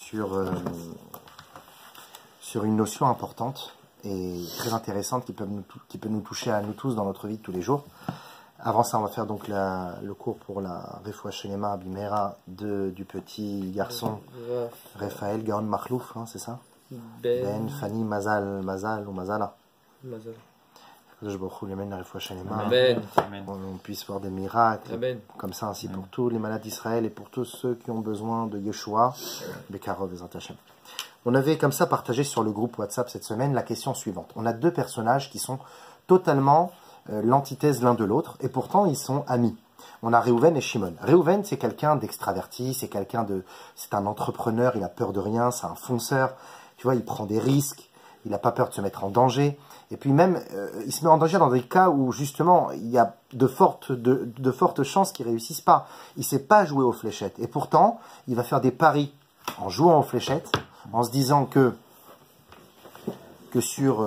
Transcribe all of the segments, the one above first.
sur, sur une notion importante et très intéressante qui peut nous toucher à nous tous dans notre vie de tous les jours. Avant ça, on va faire donc le cours pour la Refoua Shelema Abimera du petit garçon Raphaël Gaon Makhlouf, hein, c'est ça? Ben Fanny Mazal ou Mazala. Mazal. Que je lui amène la Refoua Shelema. On puisse voir des miracles. Amen. Comme ça, ainsi pour tous les malades d'Israël et pour tous ceux qui ont besoin de Yeshua. Bekarov et Zantachem. On avait comme ça partagé sur le groupe WhatsApp cette semaine la question suivante. On a deux personnages qui sont totalement l'antithèse l'un de l'autre, et pourtant ils sont amis. On a Réhouven et Shimon. Réhouven, c'est quelqu'un d'extraverti, c'est un entrepreneur, il a peur de rien, c'est un fonceur, tu vois, il prend des risques, il n'a pas peur de se mettre en danger, et puis même, il se met en danger dans des cas où justement, il y a de fortes chances qu'il ne réussisse pas. Il ne sait pas jouer aux fléchettes, et pourtant, il va faire des paris en jouant aux fléchettes, en se disant que sur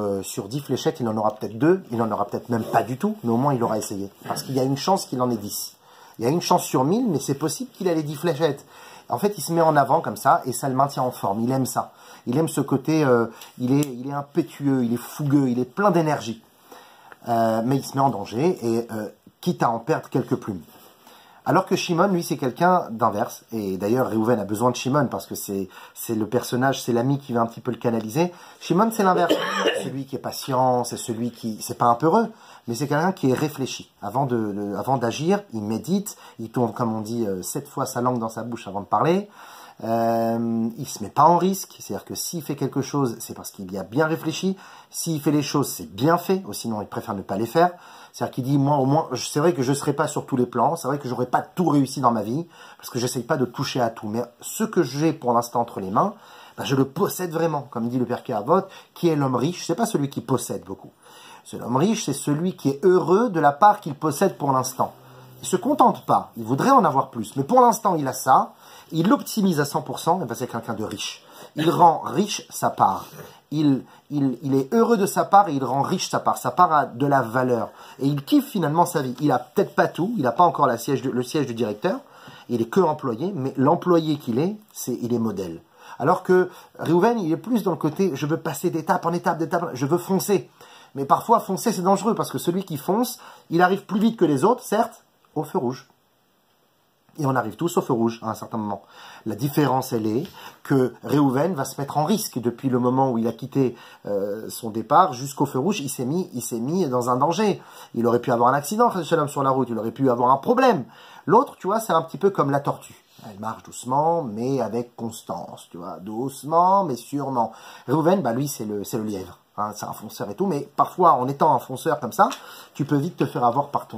10 fléchettes, il en aura peut-être 2, il n'en aura peut-être même pas du tout, mais au moins il aura essayé. Parce qu'il y a une chance qu'il en ait 10. Il y a une chance sur 1000, mais c'est possible qu'il ait les 10 fléchettes. En fait, il se met en avant comme ça, et ça le maintient en forme. Il aime ça. Il aime ce côté, il est impétueux, il est fougueux, il est plein d'énergie. Mais il se met en danger, et quitte à en perdre quelques plumes. Alors que Shimon, lui, c'est quelqu'un d'inverse. Et d'ailleurs, Réhouven a besoin de Shimon parce que c'est le personnage, c'est l'ami qui va un petit peu le canaliser. Shimon, c'est l'inverse. Celui qui est patient, c'est celui qui... C'est pas un peureux, mais c'est quelqu'un qui est réfléchi. Avant d'agir, il médite, il tourne, comme on dit, 7 fois sa langue dans sa bouche avant de parler. Il se met pas en risque. C'est-à-dire que s'il fait quelque chose, c'est parce qu'il y a bien réfléchi. S'il fait les choses, c'est bien fait. Ou sinon, il préfère ne pas les faire. C'est-à-dire qu'il dit, moi, au moins, c'est vrai que je ne serai pas sur tous les plans, c'est vrai que j'aurai pas tout réussi dans ma vie, parce que j'essaye pas de toucher à tout. Mais ce que j'ai pour l'instant entre les mains, ben, je le possède vraiment. Comme dit le Père Kéavot, qui est l'homme riche, c'est pas celui qui possède beaucoup. L'homme riche, c'est celui qui est heureux de la part qu'il possède pour l'instant. Il se contente pas, il voudrait en avoir plus, mais pour l'instant, il a ça, il l'optimise à 100%, et ben, c'est quelqu'un de riche. Il rend riche sa part. Il est heureux de sa part et il rend riche sa part. Sa part a de la valeur. Et il kiffe finalement sa vie. Il a peut-être pas tout, il n'a pas encore le siège du directeur, il est que employé, mais l'employé qu'il est, il est modèle. Alors que Réhouven, il est plus dans le côté, je veux passer d'étape en étape, je veux foncer. Mais parfois, foncer, c'est dangereux, parce que celui qui fonce, il arrive plus vite que les autres, certes, au feu rouge. Et on arrive tous au feu rouge à un certain moment. La différence, elle est que Réhouven va se mettre en risque depuis le moment où il a quitté son départ jusqu'au feu rouge. Il s'est mis dans un danger. Il aurait pu avoir un accident sur la route. Il aurait pu avoir un problème. L'autre, tu vois, c'est un petit peu comme la tortue. Elle marche doucement, mais avec constance. Tu vois, doucement, mais sûrement. Réhouven, bah lui, c'est le lièvre. Hein, c'est un fonceur et tout. Mais parfois, en étant un fonceur comme ça, tu peux vite te faire avoir par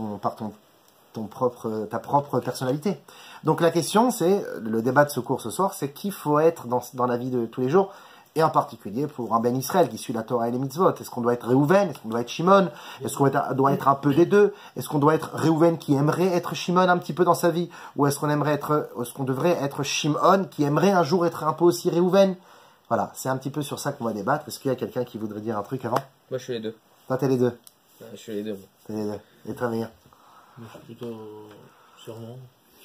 ta propre personnalité. Donc la question, c'est, le débat de ce cours ce soir, c'est qu'il faut être dans la vie de tous les jours, et en particulier pour un Ben Israël qui suit la Torah et les mitzvot. Est-ce qu'on doit être Réhouven? Est-ce qu'on doit être Shimon? Est-ce qu'on doit être un peu des deux? Est-ce qu'on doit être Réhouven qui aimerait être Shimon un petit peu dans sa vie? Ou est-ce qu'on devrait être Shimon qui aimerait un jour être un peu aussi Réhouven? Voilà, c'est un petit peu sur ça qu'on va débattre. Est-ce qu'il y a quelqu'un qui voudrait dire un truc avant? Moi, je suis les deux. Toi, t'es les deux? Je suis les deux. Moi. T'es les deux. Et très bien. Je suis plutôt sûrement.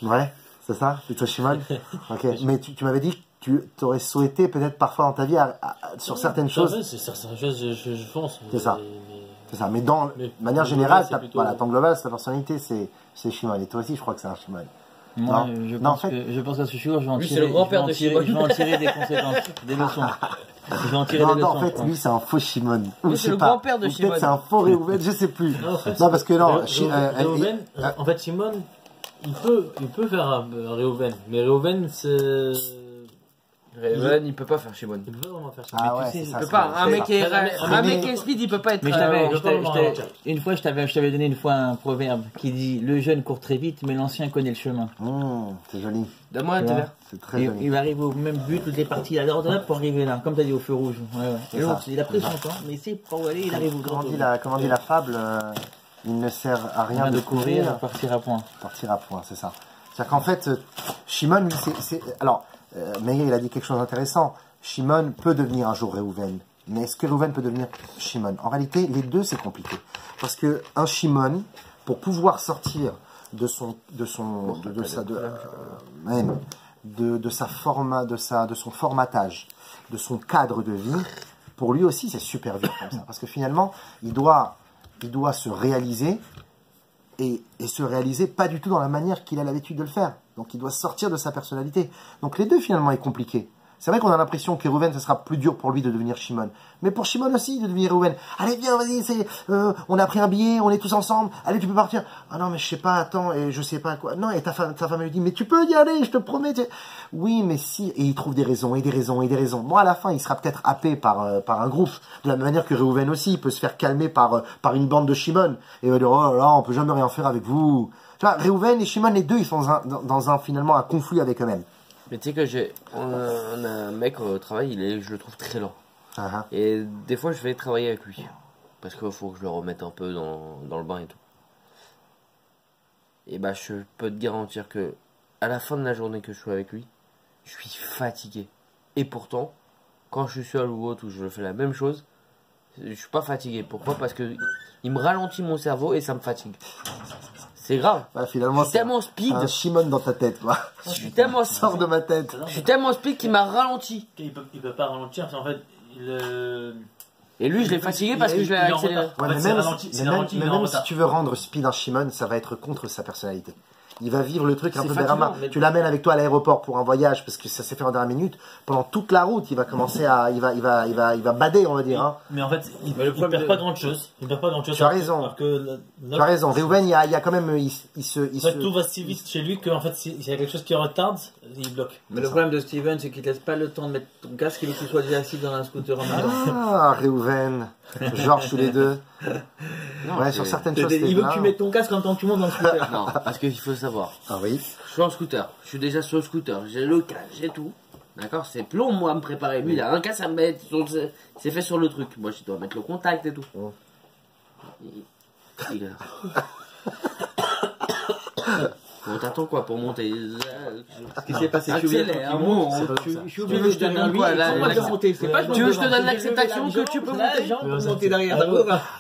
Ouais, c'est ça? Plutôt Shimon? Ok. Mais tu m'avais dit que tu aurais souhaité peut-être parfois dans ta vie sur certaines choses. C'est certaines choses, je fonce. C'est ça. C'est ça. Mais de manière générale, ton global, ta personnalité, c'est Shimon. Et toi aussi, je crois que c'est un Shimon. Moi, je pense que ce jour, je vais en tirer, c'est le grand-père de Shimon. Je vais en tirer des conséquences, des leçons. Je vais en tirer des leçons. En fait, lui, c'est un faux Shimon. C'est le grand-père de Shimon. Peut-être c'est un faux Réhouven, je sais plus. Non, parce que non. Réhouven, en fait, Shimon, il peut faire un Réhouven, mais Réhouven, c'est... Réhouven, il peut pas faire Shimon. Il peut vraiment faire ça. Ah ouais, il c'est ça. peut pas. Un mec qui est speed, il peut pas être. Mais une fois, je t'avais donné un proverbe qui dit: le jeune court très vite, mais l'ancien connaît le chemin. C'est joli. Donne-moi un verre. C'est très joli. Il va arriver au même but, toutes les parties à l'ordre pour arriver là, comme tu as dit, au feu rouge. Et l'autre, il a pris son temps, mais c'est pour où aller, il arrive au grand. Comment dit la fable, il ne sert à rien de courir, partir à point. Partir à point, c'est ça. C'est-à-dire qu'en fait, Shimon, lui, alors, Meir, il a dit quelque chose d'intéressant. Shimon peut devenir un jour Réhouven. Mais est-ce que Réhouven peut devenir Shimon? En réalité, les deux, c'est compliqué. Parce que un Shimon, pour pouvoir sortir de de son formatage, de son cadre de vie, pour lui aussi c'est super dur comme ça. Parce que finalement, il doit se réaliser et se réaliser pas du tout dans la manière qu'il a l'habitude de le faire. Donc il doit sortir de sa personnalité. Donc les deux finalement est compliqué. C'est vrai qu'on a l'impression que Reuven, ce sera plus dur pour lui de devenir Shimon. Mais pour Shimon aussi, de devenir Reuven. Allez, viens, vas-y, on a pris un billet, on est tous ensemble. Allez, tu peux partir. Ah non, mais je sais pas, attends, et je sais pas quoi. Non, et ta femme lui dit, mais tu peux y aller, je te promets. Oui, mais si. Et il trouve des raisons, et des raisons, et des raisons. Bon, à la fin, il sera peut-être happé par un groupe. De la même manière que Reuven aussi, il peut se faire calmer par une bande de Shimon. Et il va dire, oh là là, on peut jamais rien faire avec vous. Tu vois, Reuven et Shimon, les deux, ils sont finalement un conflit avec eux-mêmes. Mais tu sais que on a un mec au travail, je le trouve très lent. Et des fois, je vais travailler avec lui. Parce qu'il faut que je le remette un peu dans le bain et tout. Et bah, je peux te garantir que à la fin de la journée que je suis avec lui, je suis fatigué. Et pourtant, quand je suis seul ou autre, où je fais la même chose, je suis pas fatigué. Pourquoi? Parce que il me ralentit mon cerveau et ça me fatigue. C'est grave. Bah, finalement, je suis tellement speed. Un Shimon dans ta tête, quoi. Je suis tellement sors de ma tête. Je suis tellement speed qu'il m'a ralenti. Il peut pas ralentir, en fait, et lui, je l'ai fatigué parce que je l'ai accéléré. Ouais, mais même si tu veux rendre speed un Shimon, ça va être contre sa personnalité. Il va vivre le truc un peu Berama. Tu l'amènes avec toi à l'aéroport pour un voyage parce que ça s'est fait en dernière minute. Pendant toute la route, il va commencer il va bader, on va dire. Hein. Mais en fait, il perd pas grand chose. Il perd pas grand chose. Tu as raison. Tu as raison. Reuven, il y a quand même, tout va si vite chez lui qu'en fait, s'il y a quelque chose qui retarde, il bloque. Mais le problème de Steven, c'est qu'il te laisse pas le temps de mettre ton casque et que tu sois déjà assis dans un scooter en même temps. Ah, Reuven. Georges tous les deux. Non, ouais, sur certaines choses. Il veut que tu mettes ton casque en tant que tu montes dans le scooter. Non, parce qu'il faut savoir. Ah oui. Je suis en scooter. Je suis déjà sur le scooter. J'ai le casque, j'ai tout. D'accord, c'est long moi à me préparer. Lui, il a un casque à mettre. C'est fait sur le truc. Moi, je dois mettre le contact et tout. Bon, t'attends quoi pour monter? Ce qui s'est passé, je suis obligé que je te donne quoi là? Tu veux que je te donne l'acceptation que tu peux monter derrière?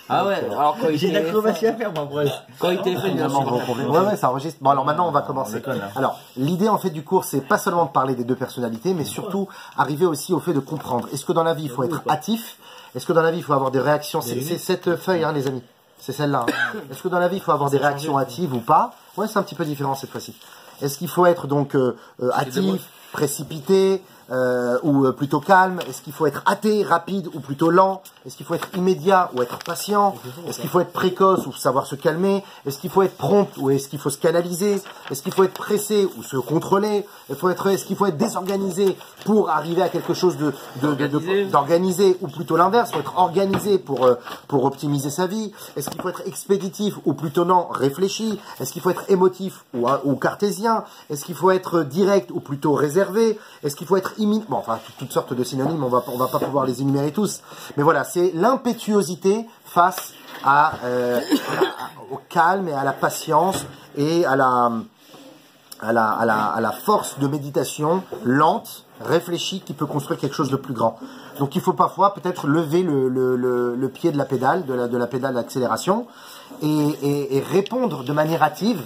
Ah ouais, alors quand j'ai de l'acrobatie à faire moi, bref. Quand il t'est fait, ouais, ça enregistre. Bon, alors maintenant on va commencer. Alors, l'idée en fait du cours, c'est pas seulement de parler des deux personnalités, mais surtout arriver aussi au fait de comprendre. Est-ce que dans la vie il faut être hâtif? Est-ce que dans la vie il faut avoir des réactions? C'est cette feuille, hein, les amis. C'est celle-là. Hein. Est-ce que dans la vie il faut avoir des réactions hâtives ou pas? Ouais, c'est un petit peu différent cette fois-ci. Est-ce qu'il faut être donc hâtif, précipité ou plutôt calme? Est-ce qu'il faut être hâté, rapide ou plutôt lent? Est-ce qu'il faut être immédiat ou être patient? Est-ce qu'il faut être précoce ou savoir se calmer? Est-ce qu'il faut être prompt ou est-ce qu'il faut se canaliser? Est-ce qu'il faut être pressé ou se contrôler? Est-ce qu'il faut être désorganisé pour arriver à quelque chose d'organisé ou plutôt l'inverse? Il faut être organisé pour optimiser sa vie? Est-ce qu'il faut être expéditif ou plutôt non, réfléchi? Est-ce qu'il faut être émotif ou cartésien? Est-ce qu'il faut être direct ou plutôt réservé? Est-ce qu'il faut être imminent? Bon, enfin, toutes sortes de synonymes, on va pas pouvoir les énumérer tous. Mais voilà, c'est l'impétuosité face au calme et à la patience et à la force de méditation lente, réfléchie, qui peut construire quelque chose de plus grand. Donc il faut parfois peut-être lever le pied de la pédale, de la pédale d'accélération et répondre de manière hâtive.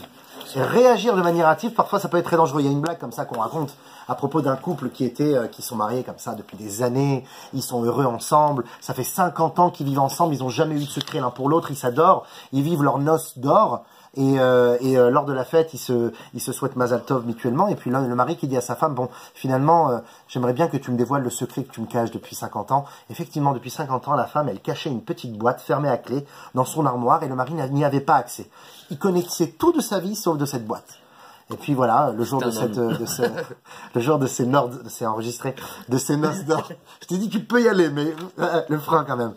Et réagir de manière hâtive, parfois ça peut être très dangereux. Il y a une blague comme ça qu'on raconte à propos d'un couple qui sont mariés comme ça depuis des années, ils sont heureux ensemble, ça fait 50 ans qu'ils vivent ensemble, ils n'ont jamais eu de secret l'un pour l'autre, ils s'adorent, ils vivent leurs noces d'or, et lors de la fête, ils se souhaitent Mazal Tov mutuellement, et puis là, le mari qui dit à sa femme, bon, finalement, j'aimerais bien que tu me dévoiles le secret que tu me caches depuis 50 ans. Effectivement, depuis 50 ans, la femme, elle cachait une petite boîte fermée à clé dans son armoire, et le mari n'y avait pas accès. Il connaissait tout de sa vie, sauf de cette boîte. Et puis voilà, le jour de ces noces d'or. Je t'ai dit, tu peux y aller, mais le frein quand même.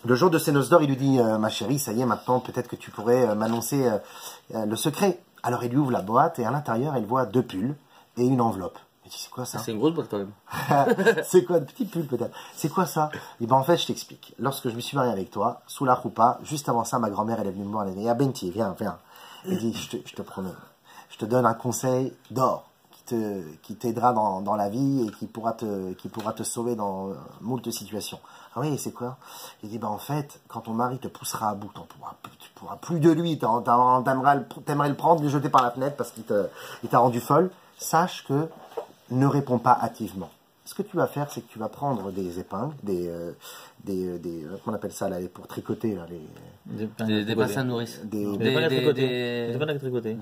Le jour de ces noces d'or, il lui dit, ma chérie, ça y est, maintenant, peut-être que tu pourrais m'annoncer le secret. Alors, il lui ouvre la boîte, et à l'intérieur, elle voit 2 pulls et une enveloppe. Il dit, c'est quoi ça? C'est une grosse boîte quand même. C'est quoi, de petits pulls peut-être? C'est quoi ça? Et ben en fait, je t'explique. Lorsque je me suis marié avec toi, sous la choupa, juste avant ça, ma grand-mère, elle est venue me voir, elle a dit, ah Benti, viens. Elle dit, je te promets, je te donne un conseil d'or qui t'aidera dans la vie et qui pourra te sauver dans moult situations. Ah oui, c'est quoi? Il dit, en fait, quand ton mari te poussera à bout, tu pourras plus de lui, t'aimerais le prendre, le jeter par la fenêtre parce qu'il t'a rendu folle. sache que ne réponds pas hâtivement. Ce que tu vas faire, c'est que tu vas prendre des épingles, comment on appelle ça là, pour tricoter là, Des bassins de nourrice. Des épingles à tricoter. Des épingles à tricoter.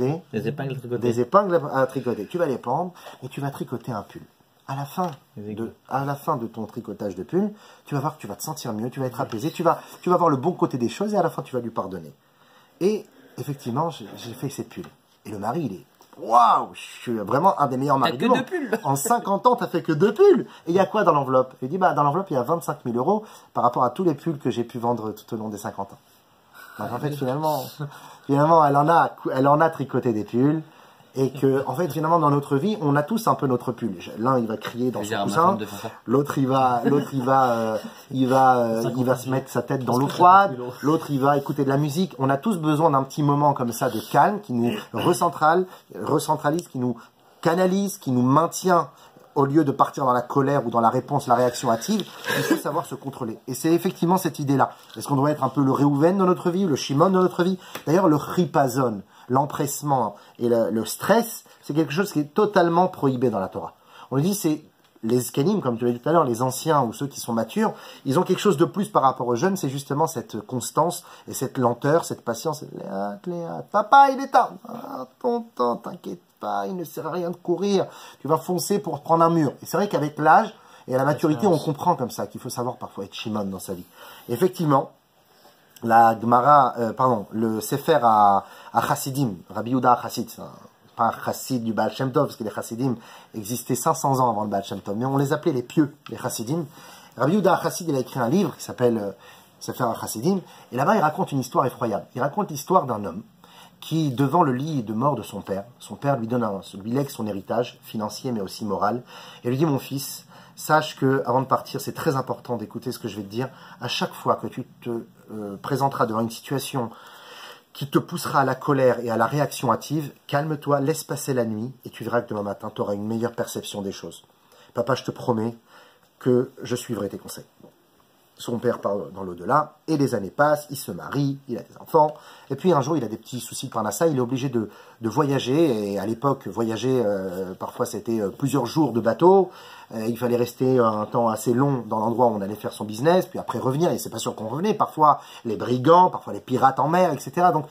Des épingles à tricoter. Tu vas les prendre et tu vas tricoter un pull. À la fin de ton tricotage de pull, tu vas voir que tu vas te sentir mieux, tu vas être apaisé, tu vas voir le bon côté des choses et à la fin tu vas lui pardonner. Et effectivement, j'ai fait ces pulls. Et le mari, il est waouh, je suis vraiment un des meilleurs maris du monde. T'as que 2 pulls. En 50 ans, t'as fait que 2 pulls. Et il y a quoi dans l'enveloppe? Il dit, bah, dans l'enveloppe, il y a 25 000 euros par rapport à tous les pulls que j'ai pu vendre tout au long des 50 ans. Donc, en fait, finalement, elle en a tricoté des pulls. Et que, en fait, finalement, dans notre vie, on a tous un peu notre pull. L'un, il va crier dans son coussin. L'autre, il va se mettre sa tête dans l'eau froide. L'autre, il va écouter de la musique. On a tous besoin d'un petit moment comme ça de calme qui nous recentralise, qui nous canalise, qui nous maintient au lieu de partir dans la colère ou dans la réponse, la réaction hâtive. Il faut savoir se contrôler. Et c'est effectivement cette idée-là. Est-ce qu'on doit être un peu le Réhouven dans notre vie, le Shimon dans notre vie? D'ailleurs, le Chipazon, l'empressement et le stress, c'est quelque chose qui est totalement prohibé dans la Torah. On dit c'est les Zkanim, comme tu l'as dit tout à l'heure, les anciens ou ceux qui sont matures, ils ont quelque chose de plus par rapport aux jeunes, c'est justement cette constance et cette lenteur, cette patience. Léa, papa, il est tard. Ah, tonton, t'inquiète pas, il ne sert à rien de courir. Tu vas foncer pour prendre un mur. Et c'est vrai qu'avec l'âge et à la maturité, on comprend comme ça qu'il faut savoir parfois être Shimon dans sa vie. Et effectivement, la Gemara, le Sefer à Chassidim, Rabbi Yehuda Chassid, pas un Chassid du Baal Shem Tov, parce que les Chassidim existaient 500 ans avant le Baal Shem Tov, mais on les appelait les pieux, les Chassidim. Rabbi Yehuda Chassid, il a écrit un livre qui s'appelle Sefer à Chassidim, et là-bas il raconte une histoire effroyable. Il raconte l'histoire d'un homme qui, devant le lit de mort de son père lui lègue son héritage financier mais aussi moral, et lui dit, mon fils, sache que, avant de partir, c'est très important d'écouter ce que je vais te dire. À chaque fois que tu te présenteras devant une situation qui te poussera à la colère et à la réaction hâtive, calme-toi, laisse passer la nuit, et tu verras que demain matin, tu auras une meilleure perception des choses. Papa, je te promets que je suivrai tes conseils. Son père part dans l'au-delà, et les années passent, il se marie, il a des enfants, et puis un jour il a des petits soucis de parnassa, il est obligé de voyager, et à l'époque voyager, parfois c'était plusieurs jours de bateau, il fallait rester un temps assez long dans l'endroit où on allait faire son business, puis après revenir, et c'est pas sûr qu'on revenait, parfois les brigands, parfois les pirates en mer, etc. Donc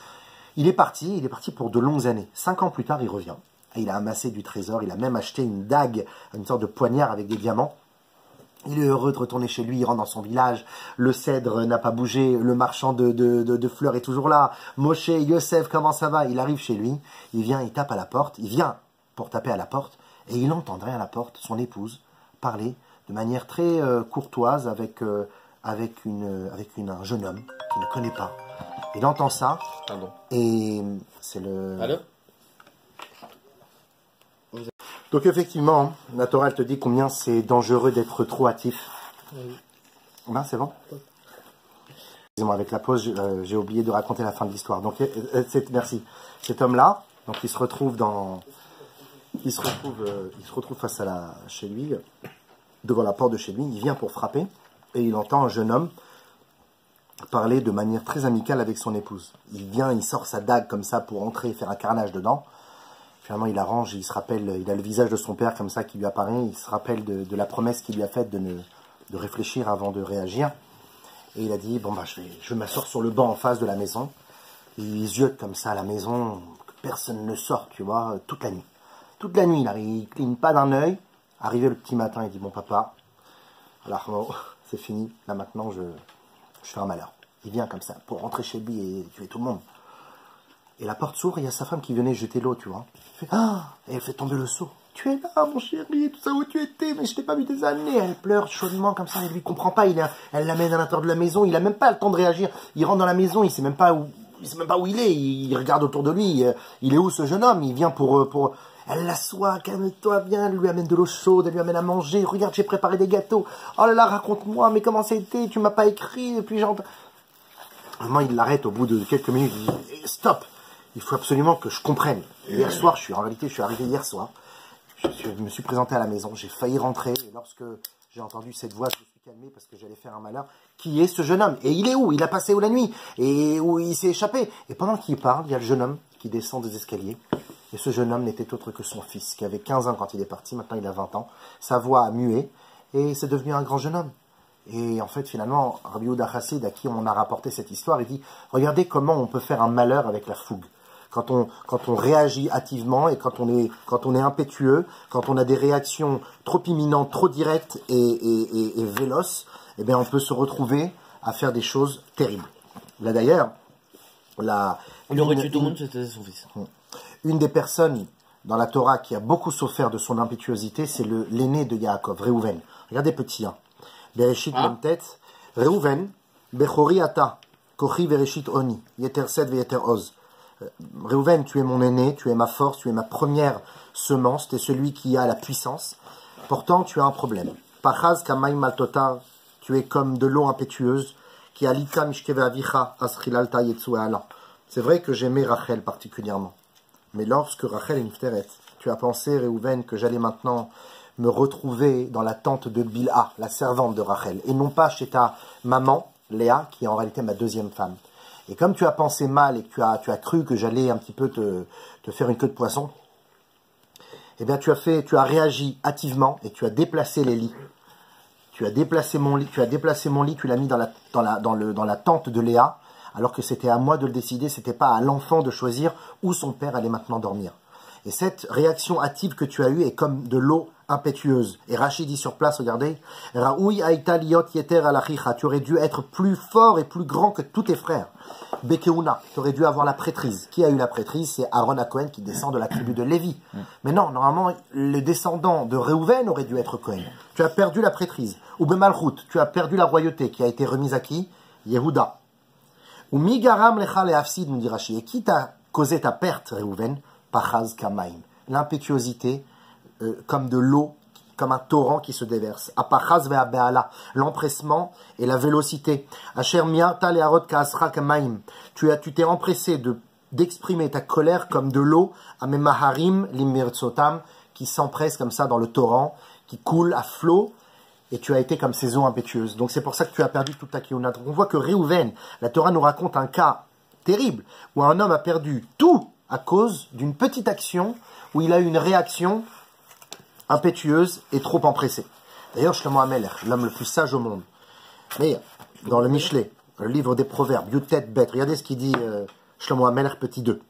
il est parti pour de longues années. 5 ans plus tard, il revient, et il a amassé du trésor, il a même acheté une dague, une sorte de poignard avec des diamants. Il est heureux de retourner chez lui, il rentre dans son village, le cèdre n'a pas bougé, le marchand de fleurs est toujours là, Moshe, Yosef, comment ça va? Il arrive chez lui, il vient, il tape à la porte, il vient pour taper à la porte, et il entend derrière la porte son épouse parler de manière très courtoise avec un jeune homme qu'il ne connaît pas. Il entend ça, et c'est le... Allô? Donc effectivement, la Torah elle te dit combien c'est dangereux d'être trop hâtif. Oui. Ben, c'est bon. Excusez-moi, avec la pause, j'ai oublié de raconter la fin de l'histoire. Donc, merci. Cet homme-là, donc il se retrouve face à chez lui, devant la porte de chez lui. Il vient pour frapper et il entend un jeune homme parler de manière très amicale avec son épouse. Il vient, il sort sa dague comme ça pour entrer et faire un carnage dedans. Finalement, il arrange, il se rappelle, il a le visage de son père comme ça qui lui apparaît, il se rappelle de la promesse qu'il lui a faite de réfléchir avant de réagir. Et il a dit, bon, bah, je m'asseoir sur le banc en face de la maison. Et il ziote comme ça à la maison, que personne ne sort, tu vois, toute la nuit. Toute la nuit, il cligne pas d'un œil. Arrivé le petit matin, il dit, bon, papa, alors, bon, c'est fini, là maintenant, je fais un malheur. Il vient comme ça, pour rentrer chez lui et tuer tout le monde. Et la porte s'ouvre, il y a sa femme qui venait jeter l'eau, tu vois. Elle fait, et elle fait tomber le seau. Tu es là, mon chéri, tout ça où tu étais, mais je t'ai pas vu des années. Elle pleure chaudement comme ça, elle lui comprend pas. Elle l'amène à l'intérieur de la maison, il a même pas le temps de réagir. Il rentre dans la maison, il sait même pas où il est. Il regarde autour de lui. Il est où ce jeune homme? Il vient pour. Elle l'assoit, calme-toi, viens, elle lui amène de l'eau chaude, elle lui amène à manger. Regarde, j'ai préparé des gâteaux. Oh là là, raconte-moi, mais comment c'était? Tu m'as pas écrit, et puis j'entends. Vraiment, il l'arrête au bout de quelques minutes. Il dit, stop. Il faut absolument que je comprenne. Hier soir, je suis arrivé hier soir. Je me suis présenté à la maison. J'ai failli rentrer. Et lorsque j'ai entendu cette voix, je me suis calmé parce que j'allais faire un malheur. Qui est ce jeune homme? Et il est où? Il a passé où la nuit? Et où il s'est échappé? Et pendant qu'il parle, il y a le jeune homme qui descend des escaliers. Et ce jeune homme n'était autre que son fils, qui avait 15 ans quand il est parti, maintenant il a 20 ans. Sa voix a mué, et c'est devenu un grand jeune homme. Et en fait, finalement, Rabbi Yehuda Chassid, à qui on a rapporté cette histoire, il dit, regardez comment on peut faire un malheur avec la fougue. Quand on réagit hâtivement et quand on est impétueux, quand on a des réactions trop imminentes, trop directes et véloces, eh bien on peut se retrouver à faire des choses terribles. Là d'ailleurs, il aurait tué tout le monde, c'était son fils. Une des personnes dans la Torah qui a beaucoup souffert de son impétuosité, c'est l'aîné de Yaakov, Réhouven. Regardez petit 1. Bereshit Lamtet, Réhouven, Bechori Ata, Kochi Bereshit Oni, Yeter Sed Veyeter Oz. Réhouven, tu es mon aîné, tu es ma force, tu es ma première semence, tu es celui qui a la puissance. Pourtant, tu as un problème. Pachaz Kamaim Maltotar, tu es comme de l'eau impétueuse, qui alita mishkeve avicha aschilalta yetsu ala. C'est vrai que j'aimais Rachel particulièrement. Mais lorsque Rachel est nifteret, tu as pensé, Réhouven, que j'allais maintenant me retrouver dans la tente de Bilha, la servante de Rachel, et non pas chez ta maman, Léa, qui est en réalité ma deuxième femme. Et comme tu as pensé mal et que tu as cru que j'allais un petit peu te faire une queue de poisson, eh bien tu as réagi hâtivement et tu as déplacé les lits. Tu as déplacé mon lit, tu l'as mis dans la tente de Léa, alors que c'était à moi de le décider, c'était pas à l'enfant de choisir où son père allait maintenant dormir. Et cette réaction hâtive que tu as eue est comme de l'eau impétueuse. Et Rachid dit sur place, regardez, Raoui aïta liot yeter alachicha, tu aurais dû être plus fort et plus grand que tous tes frères. Bekeuna, tu aurais dû avoir la prêtrise. Qui a eu la prêtrise? C'est Aaron à Cohen qui descend de la tribu de Lévi. Mais non, normalement, les descendants de Réhouven auraient dû être Cohen. Tu as perdu la prêtrise. Ou Bemalchut, tu as perdu la royauté qui a été remise à qui? Yehuda. Ou Migaram lecha leafsid, nous dit Rachid. Et qui t'a causé ta perte, Réhouven? Pachaz kamaim. L'impétuosité, comme de l'eau, comme un torrent qui se déverse. Apachaz ve'abeala. L'empressement et la vélocité. Asher miata le'arot ka'asra kamaim. Tu t'es empressé d'exprimer ta colère comme de l'eau, amemaharim limirtsotam, qui s'empresse comme ça dans le torrent, qui coule à flot, et tu as été comme ces eaux impétueuses. Donc c'est pour ça que tu as perdu toute ta kiona. Donc on voit que Réhouven, la Torah nous raconte un cas terrible, où un homme a perdu tout à cause d'une petite action, où il a eu une réaction impétueuse et trop empressée. D'ailleurs, Shlomo HaMelech, l'homme le plus sage au monde, mais dans le Michelet, le livre des Proverbes, Yutet Bet, regardez ce qu'il dit Shlomo HaMelech, petit 2.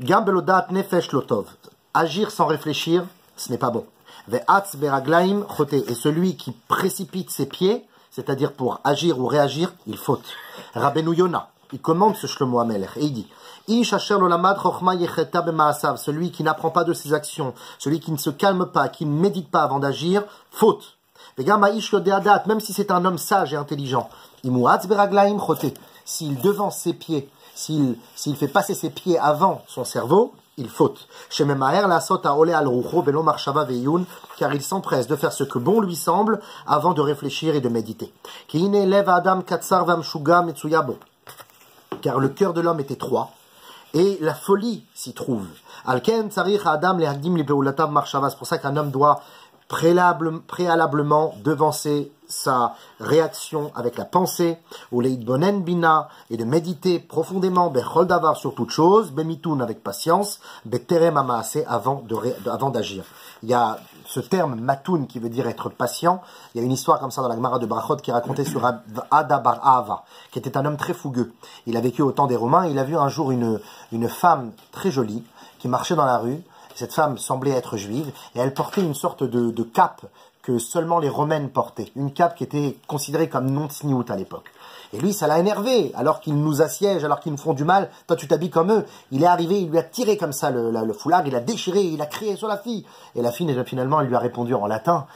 Gam belodat nefesh lotov. Agir sans réfléchir, ce n'est pas bon. Ve'atz beraglaim chote. Et celui qui précipite ses pieds, c'est-à-dire pour agir ou réagir, il faute. Rabbeinu Yona, il commande ce Shlomo HaMelech, et il dit, Ish asher lo lamad chokhma yecheta b'ma'asav, celui qui n'apprend pas de ses actions, celui qui ne se calme pas, qui ne médite pas avant d'agir, faute. Vegam ha'ish lo de'adat, même si c'est un homme sage et intelligent, imuatz beraglaim chote, s'il devance ses pieds, s'il fait passer ses pieds avant son cerveau, il faute. Shememaher la sot aole al rucho velo marshava veyun, car il s'empresse de faire ce que bon lui semble avant de réfléchir et de méditer. Ki ine lev adam katsar vamshuga metsuyabo, car le cœur de l'homme est étroit et la folie s'y trouve. Alken tsarich adam lehagdim libeulatav marshava, c'est pour ça qu'un homme doit préalablement devancer sa réaction avec la pensée, ou leitbonen bina, et de méditer profondément, bechol davar sur toute chose, bemitoun avec patience, beterem amaase avant d'agir. Il y a ce terme matoun qui veut dire être patient. Il y a une histoire comme ça dans la Gemara de Brachot qui est racontée sur Ada bar Ahava, qui était un homme très fougueux. Il a vécu au temps des Romains, il a vu un jour une femme très jolie qui marchait dans la rue. Cette femme semblait être juive et elle portait une sorte de cape que seulement les Romaines portaient. Une cape qui était considérée comme non tsniout à l'époque. Et lui, ça l'a énervé. Alors qu'ils nous assiègent, alors qu'ils nous font du mal, toi tu t'habilles comme eux. Il est arrivé, il lui a tiré comme ça le foulard, il a déchiré, il a crié sur la fille. Et la fille, finalement, elle lui a répondu en latin.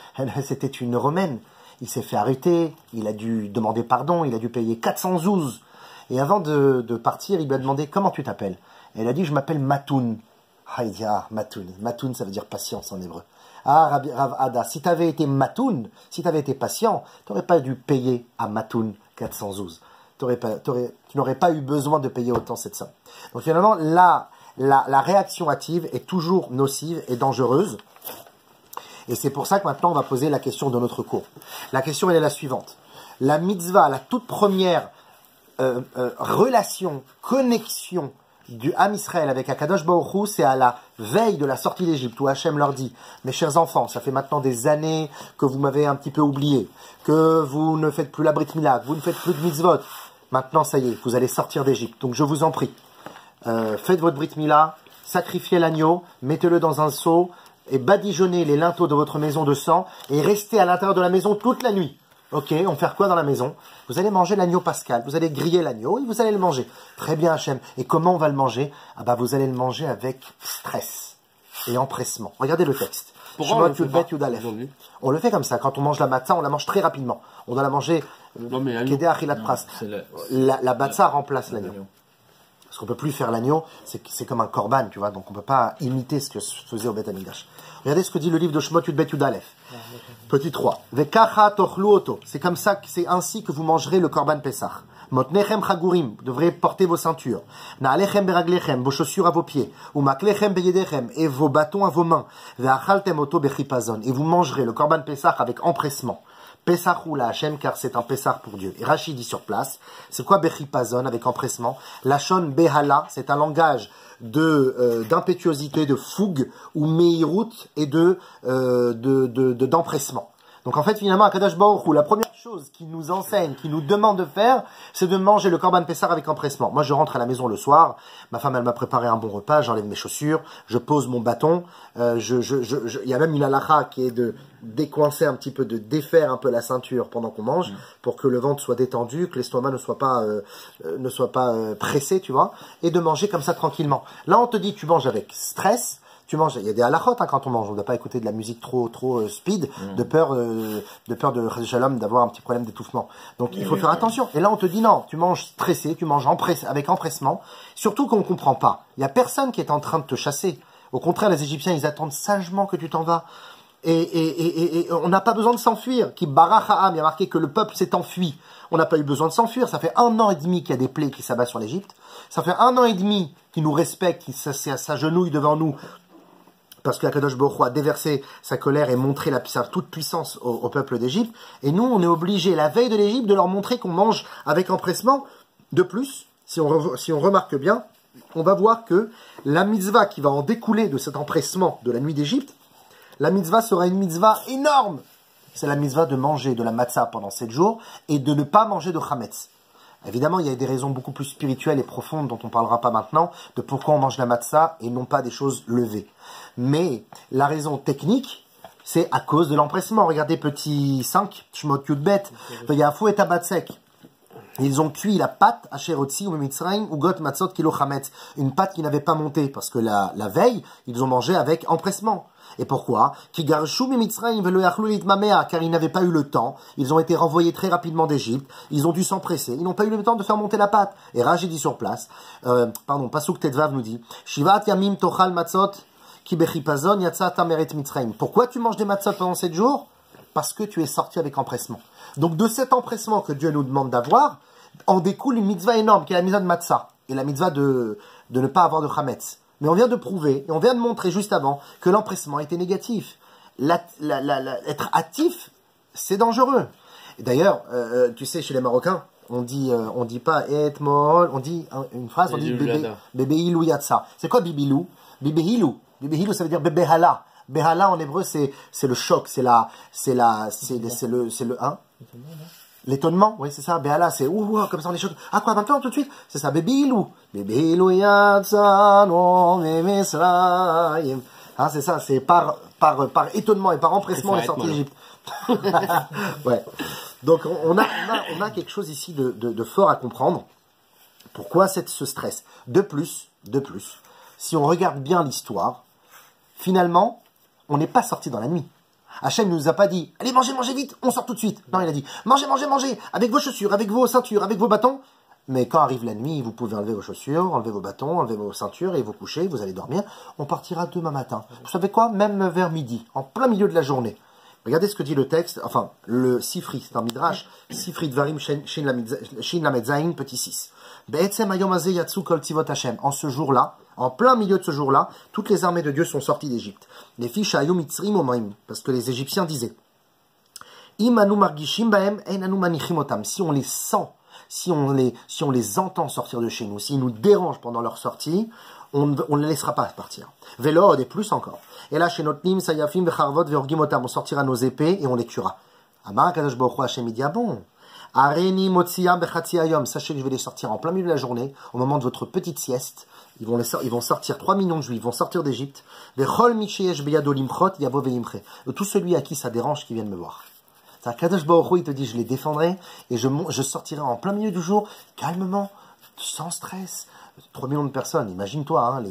C'était une Romaine. Il s'est fait arrêter, il a dû demander pardon, il a dû payer 400 zouz. Et avant de partir, il lui a demandé « Comment tu t'appelles ?» Elle a dit « Je m'appelle Matoun ». Ah, Matoun. Matoun, ça veut dire patience en hébreu. Ah, Rav Ada, si tu avais été Matoun, si tu avais été patient, tu n'aurais pas dû payer à Matoun 400 zouz. Tu n'aurais pas eu besoin de payer autant cette somme. Donc finalement, la réaction hâtive est toujours nocive et dangereuse. Et c'est pour ça que maintenant, on va poser la question de notre cours. La question, elle est la suivante. La mitzvah, la toute première relation, connexion du Ham Israël avec Akadosh Baruch Hu, c'est à la veille de la sortie d'Égypte, où Hachem leur dit, mes chers enfants, ça fait maintenant des années que vous m'avez un petit peu oublié, que vous ne faites plus la Brit Mila, que vous ne faites plus de mitzvot. Maintenant, ça y est, vous allez sortir d'Égypte. Donc je vous en prie, faites votre Brit Mila, sacrifiez l'agneau, mettez-le dans un seau, et badigeonnez les linteaux de votre maison de sang, et restez à l'intérieur de la maison toute la nuit. Ok, on va faire quoi dans la maison? Vous allez manger l'agneau pascal, vous allez griller l'agneau et vous allez le manger. Très bien Hachem. Et comment on va le manger? Ah bah vous allez le manger avec stress et empressement. Regardez le texte. Pourquoi on le fait pas aujourd'hui? On le fait comme ça. Quand on mange la matzah, on la mange très rapidement. On doit la manger kedé achilat pras. La matzah remplace l'agneau. Parce qu'on peut plus faire l'agneau, c'est comme un korban, tu vois, donc on peut pas imiter ce que se faisait au Beth Amikdash. Regardez ce que dit le livre de Shemot Yud Bet Yud Aleph. Petit 3. Vekacha tochlu oto. C'est comme ça, c'est ainsi que vous mangerez le korban Pesach. Motnechem chagurim. Vous devrez porter vos ceintures. Naalechem beraglechem. Vos chaussures à vos pieds. Umaklechem beyedechem. Et vos bâtons à vos mains. Veachaltem oto bechipazon. Et vous mangerez le korban Pesach avec empressement. Pesachou la Hachem, car c'est un Pesach pour Dieu. Et Rachid dit sur place, c'est quoi bechipazon avec empressement? Lachon behala, c'est un langage d'impétuosité, de fougue, ou meirut et d'empressement. Donc en fait, finalement, à Kadosh Baruch Hu, la première chose qu'il nous enseigne, qu'il nous demande de faire, c'est de manger le korban Pessah avec empressement. Moi, je rentre à la maison le soir, ma femme, elle m'a préparé un bon repas, j'enlève mes chaussures, je pose mon bâton, il y a même une halakha qui est de décoincer un petit peu, de défaire un peu la ceinture pendant qu'on mange, pour que le ventre soit détendu, que l'estomac ne soit pas pressé, tu vois, et de manger comme ça tranquillement. Là, on te dit, tu manges avec stress. Tu manges, il y a des halachot quand on mange, on ne doit pas écouter de la musique trop speed, de peur de Shalom d'avoir un petit problème d'étouffement. Donc il faut faire attention. Et là on te dit non, tu manges stressé, tu manges avec empressement, surtout qu'on ne comprend pas. Il n'y a personne qui est en train de te chasser. Au contraire, les Égyptiens, ils attendent sagement que tu t'en vas. Et on n'a pas besoin de s'enfuir. Qui barach ha'am, il y a marqué que le peuple s'est enfui. On n'a pas eu besoin de s'enfuir. Ça fait 1 an et demi qu'il y a des plaies qui s'abattent sur l'Égypte. Ça fait 1 an et demi qu'ils nous respectent, qu'ils s'agenouillent devant nous. Parce que Akadosh Baruch Hu a déversé sa colère et montré sa toute puissance au peuple d'Égypte. Et nous, on est obligé, la veille de l'Égypte, de leur montrer qu'on mange avec empressement. De plus, si on remarque bien, on va voir que la mitzvah qui va en découler de cet empressement de la nuit d'Égypte, la mitzvah sera une mitzvah énorme. C'est la mitzvah de manger de la matzah pendant 7 jours et de ne pas manger de chametz. Évidemment, il y a des raisons beaucoup plus spirituelles et profondes dont on ne parlera pas maintenant, de pourquoi on mange la matzah et non pas des choses levées. Mais la raison technique, c'est à cause de l'empressement. Regardez petit 5, Shmot Yud Bet, Vayafou et Tabatsek. Ils ont cuit la pâte, Asherotzi ou Mitzrayim, ou Got Matzot Kilo Chametz. Une pâte qui n'avait pas monté, parce que la veille, ils ont mangé avec empressement. Et pourquoi? Car ils n'avaient pas eu le temps, ils ont été renvoyés très rapidement d'Égypte, ils ont dû s'empresser, ils n'ont pas eu le temps de faire monter la pâte. Et Rashi dit sur place, Pasuk Tedvav nous dit, Shivat Yamim Tochal Matzot, Ki Bechipazon Yatzat Ameret Mitzrayim. Pourquoi tu manges des matzot pendant 7 jours? Parce que tu es sorti avec empressement. Donc de cet empressement que Dieu nous demande d'avoir, en découle une mitzvah énorme, qui est la mitzvah de matzah, et la mitzvah de ne pas avoir de chametz. Mais on vient de prouver, et on vient de montrer juste avant, que l'empressement était négatif. Être hâtif, c'est dangereux. Et d'ailleurs, tu sais, chez les Marocains, on dit pas et mol, on dit une phrase, on dit bébé ilou yatsa. C'est quoi bibilou? Bébé ilou. Bébé ilou, ça veut dire bébé hala. Behala en hébreu, c'est le choc, c'est le l'étonnement, oui, c'est ça. Behala, c'est comme ça on est choqué. Ah quoi, maintenant tout de suite, c'est ça. Bébé ilou yatsa no Misraïm. Ah, c'est ça, c'est par étonnement et par empressement les sorties d'Égypte. Ouais. Donc on a quelque chose ici de fort à comprendre. Pourquoi ce stress? De plus, si on regarde bien l'histoire, finalement, on n'est pas sorti dans la nuit. Hachem ne nous a pas dit, allez, mangez vite, on sort tout de suite. Non, il a dit, mangez, avec vos chaussures, avec vos ceintures, avec vos bâtons. Mais quand arrive la nuit, vous pouvez enlever vos chaussures, enlever vos bâtons, enlever vos ceintures et vous coucher, vous allez dormir. On partira demain matin. Vous savez quoi? Même vers midi, en plein milieu de la journée. Regardez ce que dit le texte, enfin, le Sifri, c'est un midrash, Sifri Dvarim Shin Lamed Zayin, petit 6. En ce jour-là, en plein milieu de ce jour-là, toutes les armées de Dieu sont sorties d'Égypte. Les fiches Ayom Mitzrim Omaim, parce que les Égyptiens disaient, si on les sent, si on les entend sortir de chez nous, s'ils nous dérangent pendant leur sortie, on ne les laissera pas partir. Vélod et plus encore. Et là, chez notre Nim, Sayafim, Vecharvot, Veorgimotam, on sortira nos épées et on les tuera. Amar Kadosh Baruch Hu Hashem, il dit, ah bon, Areni Motsiya Bechatzi Ayom, sachez que je vais les sortir en plein milieu de la journée, au moment de votre petite sieste. Ils vont sortir 3 millions de juifs, ils vont sortir d'Égypte. Vechol Micheyesh Beyado Limchot, Yavo Veimche. Tout celui à qui ça dérange qui vienne me voir. C'est Kadosh Baruch Hu, il te dit, je les défendrai et je sortirai en plein milieu du jour, calmement, sans stress. 3 millions de personnes, imagine-toi, hein,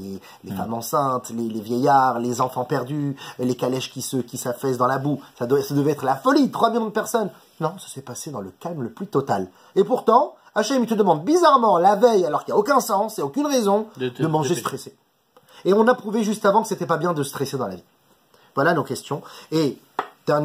les femmes enceintes, les vieillards, les enfants perdus, les calèches qui s'affaissent dans la boue. Ça devait être la folie, 3 millions de personnes. Non, ça s'est passé dans le calme le plus total. Et pourtant, Hachem, il te demande bizarrement, la veille, alors qu'il n'y a aucun sens et aucune raison, de manger stressé. Et on a prouvé juste avant que c'était pas bien de stresser dans la vie. Voilà nos questions. Et un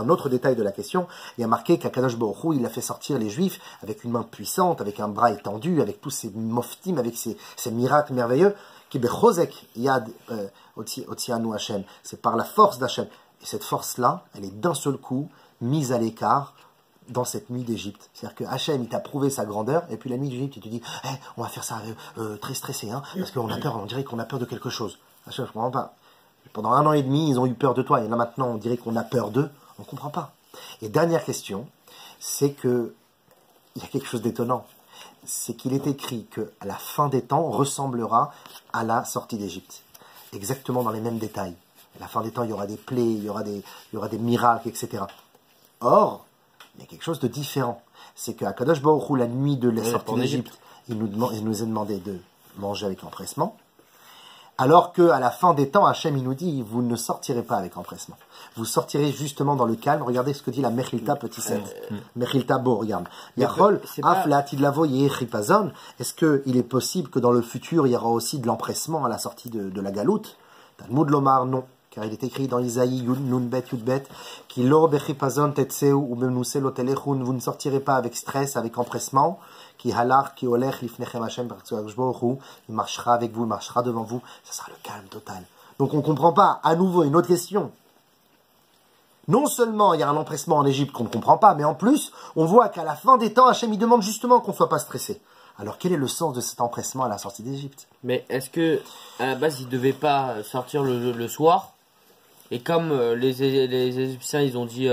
autre détail de la question, il y a marqué qu'Akadosh Baruch Hu, il a fait sortir les Juifs avec une main puissante, avec un bras étendu, avec tous ces moftim, avec ces miracles merveilleux, qui bechozek yad otzianu Hashem, c'est par la force d'Hachem. Et cette force-là, elle est d'un seul coup mise à l'écart dans cette nuit d'Égypte. C'est-à-dire que Hachem, il t'a prouvé sa grandeur, et puis la nuit d'Égypte, il te dit, hey, on va faire ça très stressé, hein, parce qu'on a peur, on dirait qu'on a peur de quelque chose. Hachem, je comprends pas. Pendant 1 an et demi, ils ont eu peur de toi. Et là, maintenant, on dirait qu'on a peur d'eux. On ne comprend pas. Et dernière question, c'est que il y a quelque chose d'étonnant. C'est qu'il est écrit que la fin des temps ressemblera à la sortie d'Égypte. Exactement dans les mêmes détails. À la fin des temps, il y aura des plaies, il y aura des miracles, etc. Or, il y a quelque chose de différent. C'est qu'à Kadosh Baruch Hu, la nuit de la sortie d'Égypte, il nous a demandé de manger avec empressement. Alors qu'à la fin des temps, Hachem, il nous dit, vous ne sortirez pas avec empressement. Vous sortirez justement dans le calme. Regardez ce que dit la Mechilta, petit 7. Mechilta Bo, regarde. Yachol, Aflatid Lavoye, Chipazon. Est-ce qu'il est possible que dans le futur, il y aura aussi de l'empressement à la sortie de la galoute? Talmud Lomar, non. Car il est écrit dans Isaïe, Nunbet, Yudbet, qui lo bechipazon tetseu ou memnusel otelechun, vous ne sortirez pas avec stress, avec empressement. Qui halach, qui olech, lifnechem Hashem, il marchera avec vous, il marchera devant vous, ça sera le calme total. Donc on ne comprend pas, à nouveau, une autre question. Non seulement il y a un empressement en Égypte qu'on ne comprend pas, mais en plus, on voit qu'à la fin des temps, Hachem, il demande justement qu'on ne soit pas stressé. Alors quel est le sens de cet empressement à la sortie d'Égypte? Mais est-ce que, à la base, il ne devait pas sortir le soir? Et comme les Égyptiens, ils ont dit,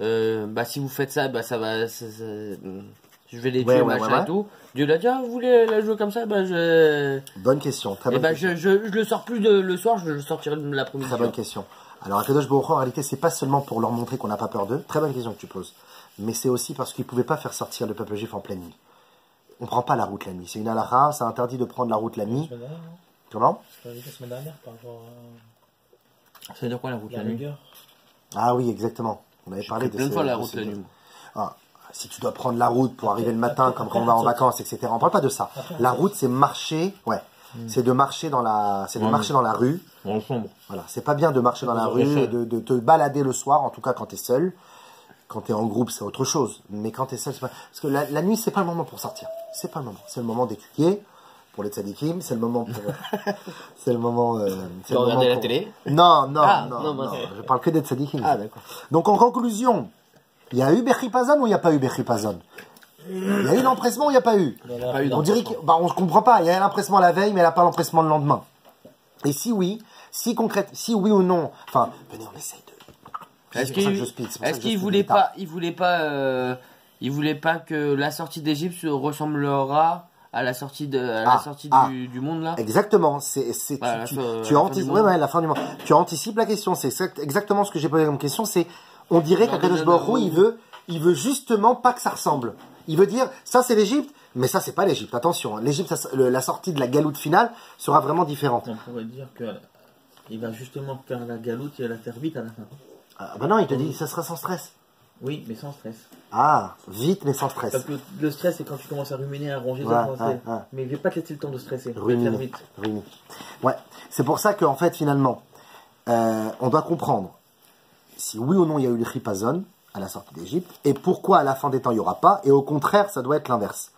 si vous faites ça, ça va... je vais les tuer, machin et tout. Dieu l'a dit, vous voulez la jouer comme ça, Bonne question, très bonne question. Je le sors plus le soir, je le sortirai l'après-midi. Très bonne question. Alors, Akadosh Baruch Hu, en réalité, c'est pas seulement pour leur montrer qu'on n'a pas peur d'eux. Très bonne question que tu poses. Mais c'est aussi parce qu'ils ne pouvaient pas faire sortir le peuple juif en pleine nuit. On ne prend pas la route la nuit. C'est une halakha, ça interdit de prendre la route la nuit. Comment? Je l'ai dit la semaine dernière par rapport à... Ça veut dire quoi la route la nuit? Ah oui, exactement. On avait parlé de plein de fois la route la nuit. Si tu dois prendre la route pour arriver le matin, comme quand on va en vacances, etc. On parle pas de ça. La route, c'est marcher, c'est de marcher dans la, marcher dans la rue. Dans le sombre. Voilà. C'est pas bien de marcher dans la rue, de te balader le soir, en tout cas quand t'es seul. Quand t'es en groupe, c'est autre chose. Mais quand t'es seul, c'est pas, parce que la nuit, c'est pas le moment pour sortir. C'est pas le moment. C'est le moment d'étudier. Pour les tzadikim, c'est le moment pour... c'est le moment... de regarder la télé? Non. Je parle que des tzadikim. Ah, d'accord. Donc, en conclusion, il y a eu Bechipazon ou il n'y a pas eu Bechipazon? Il y a eu l'empressement ou il n'y a pas eu? On dirait qu'on ne comprend pas. Il y a eu l'empressement la veille, mais il n'y a pas l'empressement le lendemain. Et si oui, si oui ou non... Enfin, venez, on essaye de... Est-ce qu'il voulait pas... Il voulait pas que la sortie d'Égypte ressemblera... à la sortie du monde là. Exactement, tu anticipes la fin du monde. Tu anticipes la question, c'est exactement ce que j'ai posé comme question, c'est on dirait qu'Akadosh Baruch Hu, il veut justement pas que ça ressemble. Il veut dire ça c'est l'Égypte, mais ça c'est pas l'Égypte. Attention, l'Égypte, la sortie de la galoute finale sera vraiment différente. On pourrait dire que il va justement faire la galoute et la faire vite à la fin. Ah bah non, il te dit ça sera sans stress. Oui, mais sans stress. Ah, vite mais sans stress. Parce que le stress, c'est quand tu commences à ruminer, à ronger, mais il ne va pas te laisser le temps de stresser. Ruminer. Vite. Ouais, c'est pour ça qu'en fait, finalement, on doit comprendre si oui ou non il y a eu le chipazon à la sortie d'Égypte, et pourquoi à la fin des temps il n'y aura pas, et au contraire, ça doit être l'inverse.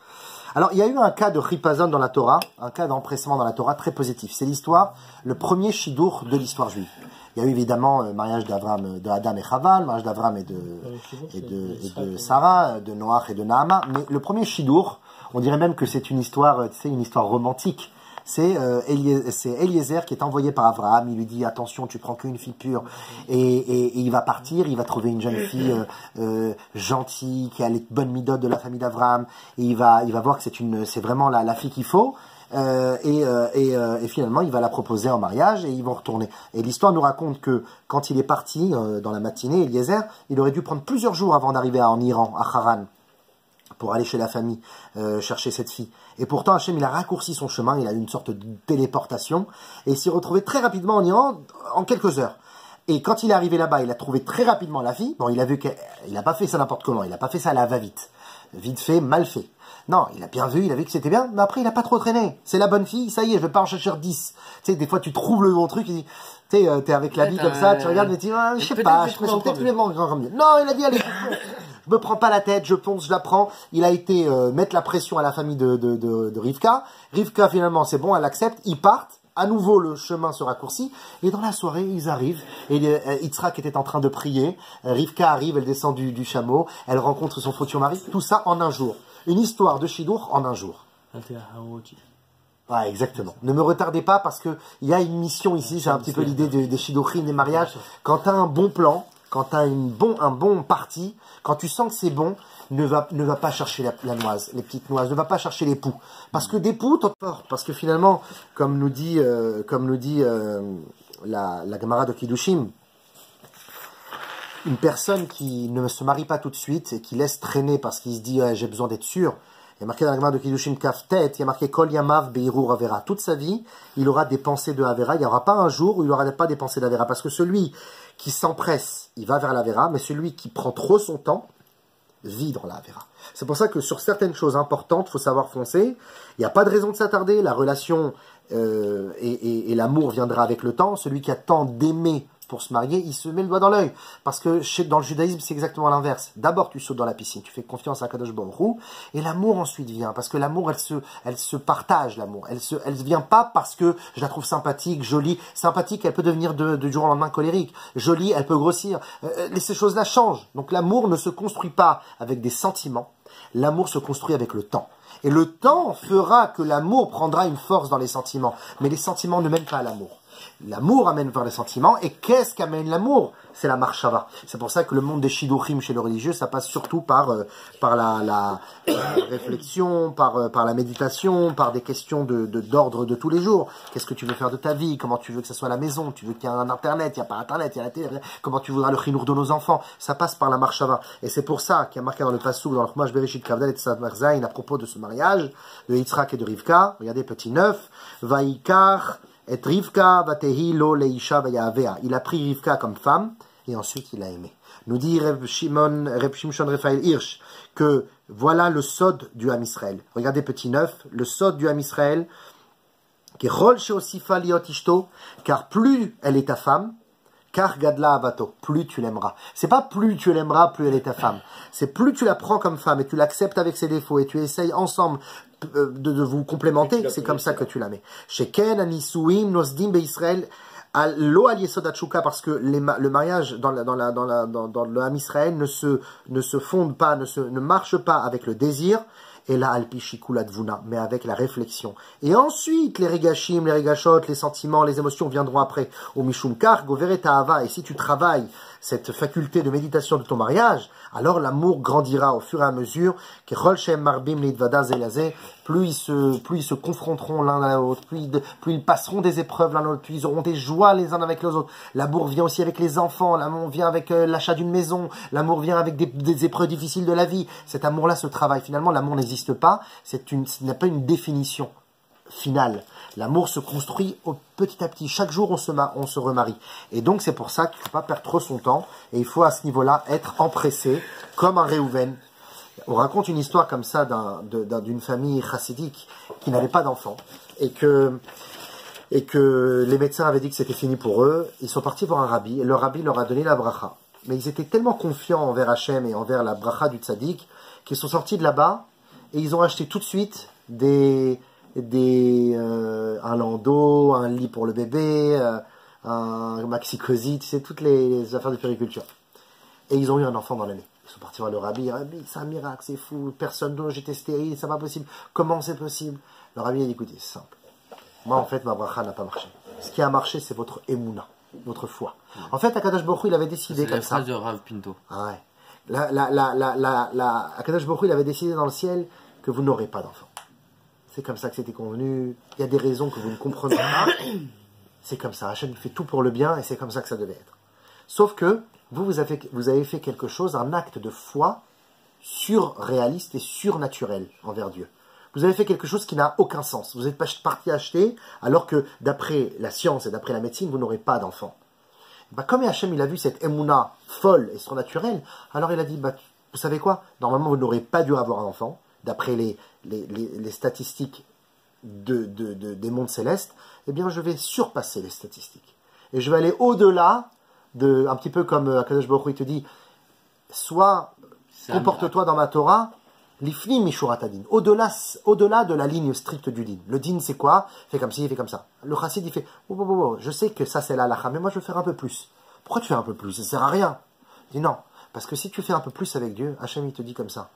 Alors, il y a eu un cas de chipazon dans la Torah, un cas d'empressement dans la Torah très positif. C'est l'histoire, le premier shidour de l'histoire juive. Il y a eu évidemment le mariage d'Avram, de Adam et Chava, le mariage d'Avram et de Sarah, de Noach et de Naama. Mais le premier shidour, on dirait même que c'est une histoire, tu sais, une histoire romantique. C'est Eliezer qui est envoyé par Abraham. Il lui dit attention, tu prends qu'une fille pure, et il va partir. Il va trouver une jeune fille gentille qui a les bonnes midotes de la famille d'Abraham, et il va voir que c'est vraiment la fille qu'il faut. Et finalement, il va la proposer en mariage et ils vont retourner. Et l'histoire nous raconte que quand il est parti dans la matinée, Eliezer, il aurait dû prendre plusieurs jours avant d'arriver en Iran, à Haran, pour aller chez la famille chercher cette fille. Et pourtant, Hachem, il a raccourci son chemin, il a eu une sorte de téléportation, et il s'est retrouvé très rapidement en Iran, en quelques heures. Et quand il est arrivé là-bas, il a trouvé très rapidement la fille. Bon, il a vu qu'il n'a pas fait ça n'importe comment, il n'a pas fait ça à la va-vite. Vite fait, mal fait. Non, il a bien vu, il a vu que c'était bien, mais après, il n'a pas trop traîné. C'est la bonne fille, ça y est, je vais pas en chercher 10. Tu sais, des fois, tu trouves le bon truc, tu sais, t'es avec la vie comme ça, tu regardes, mais tu dis, ah, je sais pas, je me sens peut-être plus grand mieux. Non, il a dit, allez, je me prends pas la tête, je fonce, je la prends. Il a été mettre la pression à la famille de Rivka. Rivka, finalement, c'est bon, elle accepte, ils partent. À nouveau, le chemin se raccourcit. Et dans la soirée, ils arrivent. Et Yitzhak était en train de prier. Rivka arrive, elle descend du chameau. Elle rencontre son futur mari. Tout ça en un jour. Une histoire de Shidour en un jour. Ouais, exactement. Ne me retardez pas parce que il y a une mission ici. J'ai un petit peu l'idée des Shidorim, des mariages. Quand tu as un bon plan, quand tu as un bon parti, quand tu sens que c'est bon, ne va pas chercher la noise, les petites noises, ne va pas chercher les poux. Parce que des poux, t'en portes. Parce que finalement, comme nous dit la Gemara de Kiddushim, une personne qui ne se marie pas tout de suite et qui laisse traîner parce qu'il se dit j'ai besoin d'être sûr. Il y a marqué dans la Gemara de Kiddushim Kaftet, il y a marqué Kol Yamav Beirur Avera. Toute sa vie, il aura des pensées de Avera. Il n'y aura pas un jour où il n'aura pas des pensées d'Avera. Parce que celui qui s'empresse, il va vers l'Avera, mais celui qui prend trop son temps, vit dans la Avera. C'est pour ça que sur certaines choses importantes, il faut savoir foncer. Il n'y a pas de raison de s'attarder. La relation et l'amour viendra avec le temps. Celui qui a tant d'aimer pour se marier, il se met le doigt dans l'œil. Parce que dans le judaïsme, c'est exactement l'inverse. D'abord, tu sautes dans la piscine, tu fais confiance à Kadosh Baruch Hu, et l'amour ensuite vient. Parce que l'amour, elle se partage, l'amour. Elle vient pas parce que je la trouve sympathique, jolie. Sympathique, elle peut devenir du jour au lendemain colérique. Jolie, elle peut grossir. Ces choses-là changent. Donc l'amour ne se construit pas avec des sentiments. L'amour se construit avec le temps. Et le temps fera que l'amour prendra une force dans les sentiments. Mais les sentiments ne mènent pas à l'amour. L'amour amène vers les sentiments. Et qu'est-ce qu'amène l'amour? C'est la marshava. C'est pour ça que le monde des shidduchim chez le religieux, ça passe surtout par la réflexion, par la méditation, par des questions d'ordre de tous les jours. Qu'est-ce que tu veux faire de ta vie? Comment tu veux que ça soit à la maison? Tu veux qu'il y ait un internet? Il n'y a pas internet, il y a la télé. Comment tu voudras le chinour de nos enfants? Ça passe par la marshava. Et c'est pour ça qu'il y a marqué dans le Passouk, dans le Chumash Bereshit Kavdal et Tzad Zayin, à propos de ce mariage, de Yitzhak et de Rivka. Regardez, petit 9. Vaikar et Rivka vatehi lo leisha vayavea. Il a pris Rivka comme femme et ensuite il a aimé. Nous dit Reb Shimshon Raphaël Hirsch que voilà le sod du Ham Israël. Regardez petit 9, le sod du Ham Israël, car plus elle est ta femme, car gadla avato, plus tu l'aimeras. C'est pas plus tu l'aimeras, plus elle est ta femme. C'est plus tu la prends comme femme et tu l'acceptes avec ses défauts et tu essayes ensemble de vous complémenter, c'est comme ça que tu la mets. Sheken anisuim nosdim beIsraël lo al yesod hatshuka, parce que le mariage dans le Ham Israël ne se fonde pas, ne marche pas avec le désir, et là alpi shikula dvuna, mais avec la réflexion. Et ensuite les regashim, les regashot, les sentiments, les émotions viendront après. Au mishum kar goveret ha'ava, et si tu travailles cette faculté de méditation de ton mariage, alors l'amour grandira au fur et à mesure. Plus ils se confronteront l'un à l'autre, plus ils passeront des épreuves l'un à l'autre, plus ils auront des joies les uns avec les autres. L'amour vient aussi avec les enfants, l'amour vient avec l'achat d'une maison, l'amour vient avec des épreuves difficiles de la vie. Cet amour-là se travaille. Finalement, l'amour n'existe pas, ce n'est pas une définition finale. L'amour se construit petit à petit. Chaque jour, on se remarie. Et donc, c'est pour ça qu'il ne faut pas perdre trop son temps. Et il faut, à ce niveau-là, être empressé, comme un Réhouven. On raconte une histoire comme ça d'une famille chassidique qui n'avait pas d'enfant. Et que les médecins avaient dit que c'était fini pour eux. Ils sont partis voir un rabbi. Et le rabbi leur a donné la bracha. Mais ils étaient tellement confiants envers Hachem et envers la bracha du tzaddik qu'ils sont sortis de là-bas. et ils ont acheté tout de suite un landau, un lit pour le bébé, un maxi-cosy, tu sais, toutes les affaires de périculture. Et ils ont eu un enfant dans l'année. Ils sont partis voir le rabbi, c'est un miracle, c'est fou, personne d'autre, j'étais stérile, c'est pas possible. Comment c'est possible? Le rabbi a dit, écoutez, c'est simple. Moi, en fait, ma bracha n'a pas marché. Ce qui a marché, c'est votre émouna, votre foi. En fait, Akadosh Baruch Hu, il avait décidé comme ça. C'est la phrase de Rav Pinto. Ah ouais. Akadosh Baruch Hu, il avait décidé dans le ciel que vous n'aurez pas d'enfant. C'est comme ça que c'était convenu. Il y a des raisons que vous ne comprenez pas. C'est comme ça. Hachem fait tout pour le bien et c'est comme ça que ça devait être. Sauf que vous avez fait quelque chose, un acte de foi surréaliste et surnaturel envers Dieu. Vous avez fait quelque chose qui n'a aucun sens. Vous êtes parti acheter alors que d'après la science et d'après la médecine, vous n'aurez pas d'enfant. Comme Hachem, il a vu cette émouna folle et surnaturelle, alors il a dit, vous savez quoi? Normalement, vous n'aurez pas dû avoir un enfant, d'après les statistiques des mondes célestes. Eh bien, je vais surpasser les statistiques. Et je vais aller au-delà un petit peu comme Akadosh Baruch Hu, il te dit, soit comporte-toi dans ma Torah, l'ifni mishuratadin, au-delà de la ligne stricte du din. Le din, c'est quoi? Fais comme ci, fais comme ça. Le chassid, il fait, je sais que ça c'est la halakha, mais moi je veux faire un peu plus. Pourquoi tu fais un peu plus? Ça sert à rien. Il dit non, parce que si tu fais un peu plus avec Dieu, Hachem il te dit comme ça.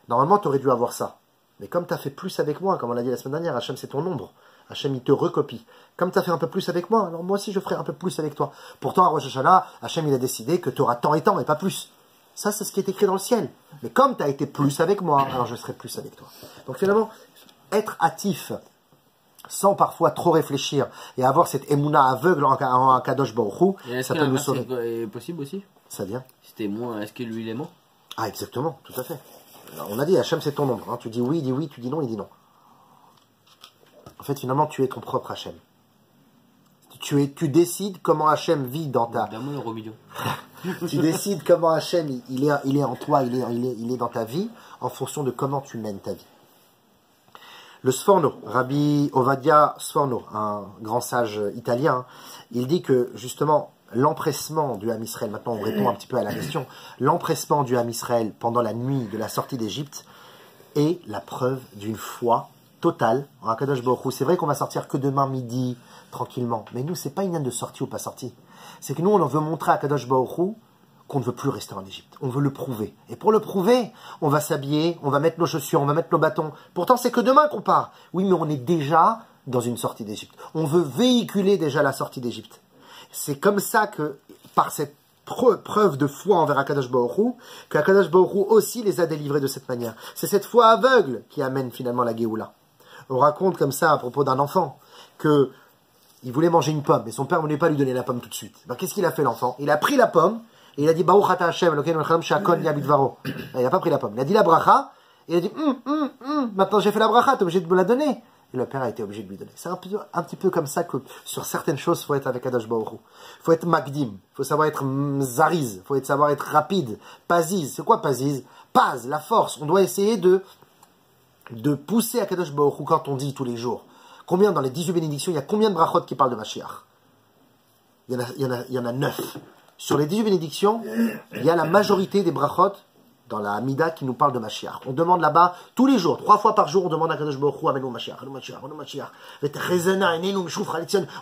Normalement, tu aurais dû avoir ça. Mais comme tu as fait plus avec moi, comme on l'a dit la semaine dernière, Hachem c'est ton ombre. Hachem il te recopie. Comme tu as fait un peu plus avec moi, alors moi aussi je ferai un peu plus avec toi. Pourtant, à Rosh Hashanah, Hachem il a décidé que tu auras tant et tant, mais pas plus. Ça, c'est ce qui est écrit dans le ciel. Mais comme tu as été plus avec moi, alors je serai plus avec toi. Donc finalement, être hâtif, sans parfois trop réfléchir, et avoir cette émouna aveugle en Kadosh Baruch Hu, ça peut nous sauver. C'est possible aussi? C'est-à-dire? Est-ce que lui il est mort? Ah, exactement, tout à fait. Alors, on a dit, Hachem c'est ton ombre. Hein. Tu dis oui, il dit oui, tu dis non, il dit non. En fait, finalement, tu es ton propre Hachem. Tu décides comment Hachem vit dans ta... Tu décides comment Hachem, il est en toi, il est dans ta vie, en fonction de comment tu mènes ta vie. Le Sforno, Rabbi Ovadia Sforno, un grand sage italien, il dit que, justement, l'empressement du Ham Israël, maintenant on répond un petit peu à la question, l'empressement du Ham Israël pendant la nuit de la sortie d'Égypte est la preuve d'une foi totale en Akadosh Baruch Hu. C'est vrai qu'on va sortir que demain midi, tranquillement, mais nous, c'est pas une de sortie ou pas sortie. C'est que nous, on veut montrer à Akadosh Baruch Hu qu'on ne veut plus rester en Égypte. On veut le prouver. Et pour le prouver, on va s'habiller, on va mettre nos chaussures, on va mettre nos bâtons. Pourtant, c'est que demain qu'on part. Oui, mais on est déjà dans une sortie d'Égypte. On veut véhiculer déjà la sortie d'Égypte. C'est comme ça que, par cette preuve de foi envers Akadosh Baruch Hu, qu'Akadosh Baruch Hu aussi les a délivrés de cette manière. C'est cette foi aveugle qui amène finalement la Géoula. On raconte comme ça à propos d'un enfant que il voulait manger une pomme, mais son père ne voulait pas lui donner la pomme tout de suite. Ben, qu'est-ce qu'il a fait l'enfant? Il a pris la pomme, et il a dit Baruch ata Hashem, Elokeinu melech haolam she'akol nהיה bidvaro. Il n'a pas pris la pomme. Il a dit la bracha, et il a dit maintenant j'ai fait la bracha, tu es obligé de me la donner. Et le père a été obligé de lui donner. C'est un petit peu comme ça que sur certaines choses, il faut être avec Akadosh Baruch Hu. Il faut être magdim, il faut savoir être zariz, il faut savoir être rapide. Paziz, c'est quoi paziz? Paz, la force. On doit essayer de pousser Akadosh Baruch Hu quand on dit tous les jours. Combien dans les 18 bénédictions, il y a combien de brachot qui parlent de Mashiach? Il y en a 9. Sur les 18 bénédictions, il y a la majorité des brachot dans la Hamida qui nous parle de Mashiach. On demande là-bas, tous les jours, 3 fois par jour, on demande à Kadosh Baruch Hu, Amenu Mashiach, Amenu Mashiach, Amenu Mashiach.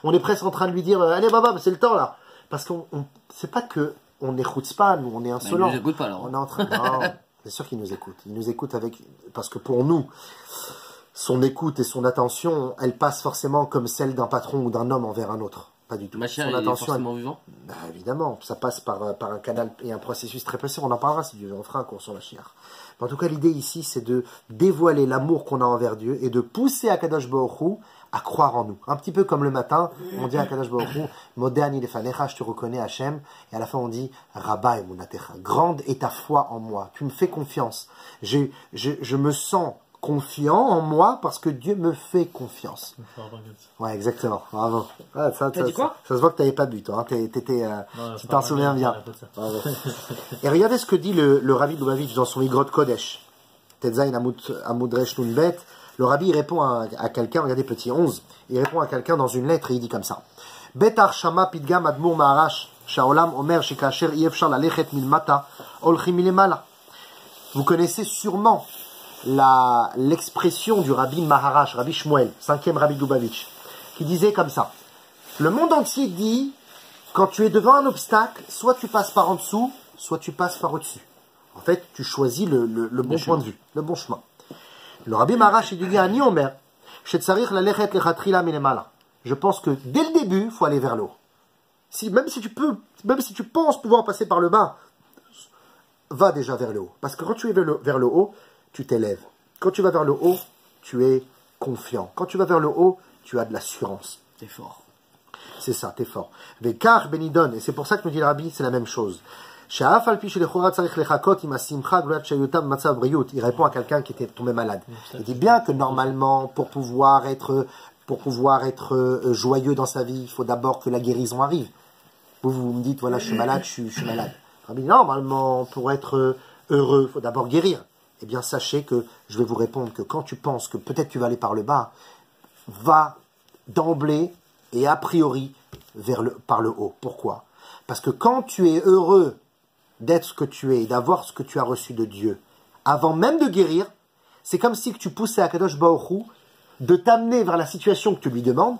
On est presque en train de lui dire, allez baba, c'est le temps là. Parce qu'on c'est pas que on n'écoute pas, nous, on est insolent. Il nous écoute pas alors. On est en train, non, c'est sûr qu'il nous écoute. Il nous écoute parce que pour nous, son écoute et son attention, elle passe forcément comme celle d'un patron ou d'un homme envers un autre. Pas du tout. Son attention, est forcément vivant. Évidemment, ça passe par un canal et un processus très précis. On en parlera si Dieu veut, on fera un cours sur Mashiach. En tout cas, l'idée ici, c'est de dévoiler l'amour qu'on a envers Dieu et de pousser Akadosh Baruch Hu à croire en nous. Un petit peu comme le matin, on dit à Akadosh Baruch Hu, Modani lefanecha, je te reconnais Hachem, et à la fin on dit, Rabba emunatecha, grande est ta foi en moi. Tu me fais confiance. Je me sens confiant en moi parce que Dieu me fait confiance. Ouais, exactement. Bravo. Ouais, ça se voit que tu n'avais pas bu, toi. Hein. Tu t'en souviens bien. Et regardez ce que dit le Rabbi Lubavitch dans son Igrot Kodesh. Tetzain Amud Resh Nun Bet. Le Rabbi répond à quelqu'un, regardez petit 11, il répond à quelqu'un dans une lettre et il dit comme ça. Betar Shama Pidgam Admur Maharash Shaolam Omer Shekasher Yefshar Lalechet Milmata Olchim Milemala. Vous connaissez sûrement l'expression du Rabbi Maharash, Rabbi Shmuel, 5e Rabbi Lubavitch, qui disait comme ça. Le monde entier dit, quand tu es devant un obstacle, soit tu passes par en dessous, soit tu passes par au-dessus. En fait, tu choisis le bon point de vue, le bon chemin. Le Rabbi Maharash, il dit, Ani Omer, je pense que dès le début, il faut aller vers le haut. Même si tu penses pouvoir passer par le bas, va déjà vers le haut. Parce que quand tu es vers le haut, tu t'élèves. Quand tu vas vers le haut, tu es confiant. Quand tu vas vers le haut, tu as de l'assurance. T'es fort. C'est ça, t'es fort. Vekar benidon, et c'est pour ça que nous dit le Rabbi, c'est la même chose. Il répond à quelqu'un qui était tombé malade. Il dit bien que normalement, pour pouvoir être joyeux dans sa vie, il faut d'abord que la guérison arrive. Vous me dites, voilà, je suis malade, je suis malade. Normalement, pour être heureux, il faut d'abord guérir. Eh bien, sachez que je vais vous répondre que quand tu penses que peut-être tu vas aller par le bas, va d'emblée et a priori par le haut. Pourquoi? Parce que quand tu es heureux d'être ce que tu es, d'avoir ce que tu as reçu de Dieu, avant même de guérir, c'est comme si tu poussais à Kadosh Baruch Hu de t'amener vers la situation que tu lui demandes,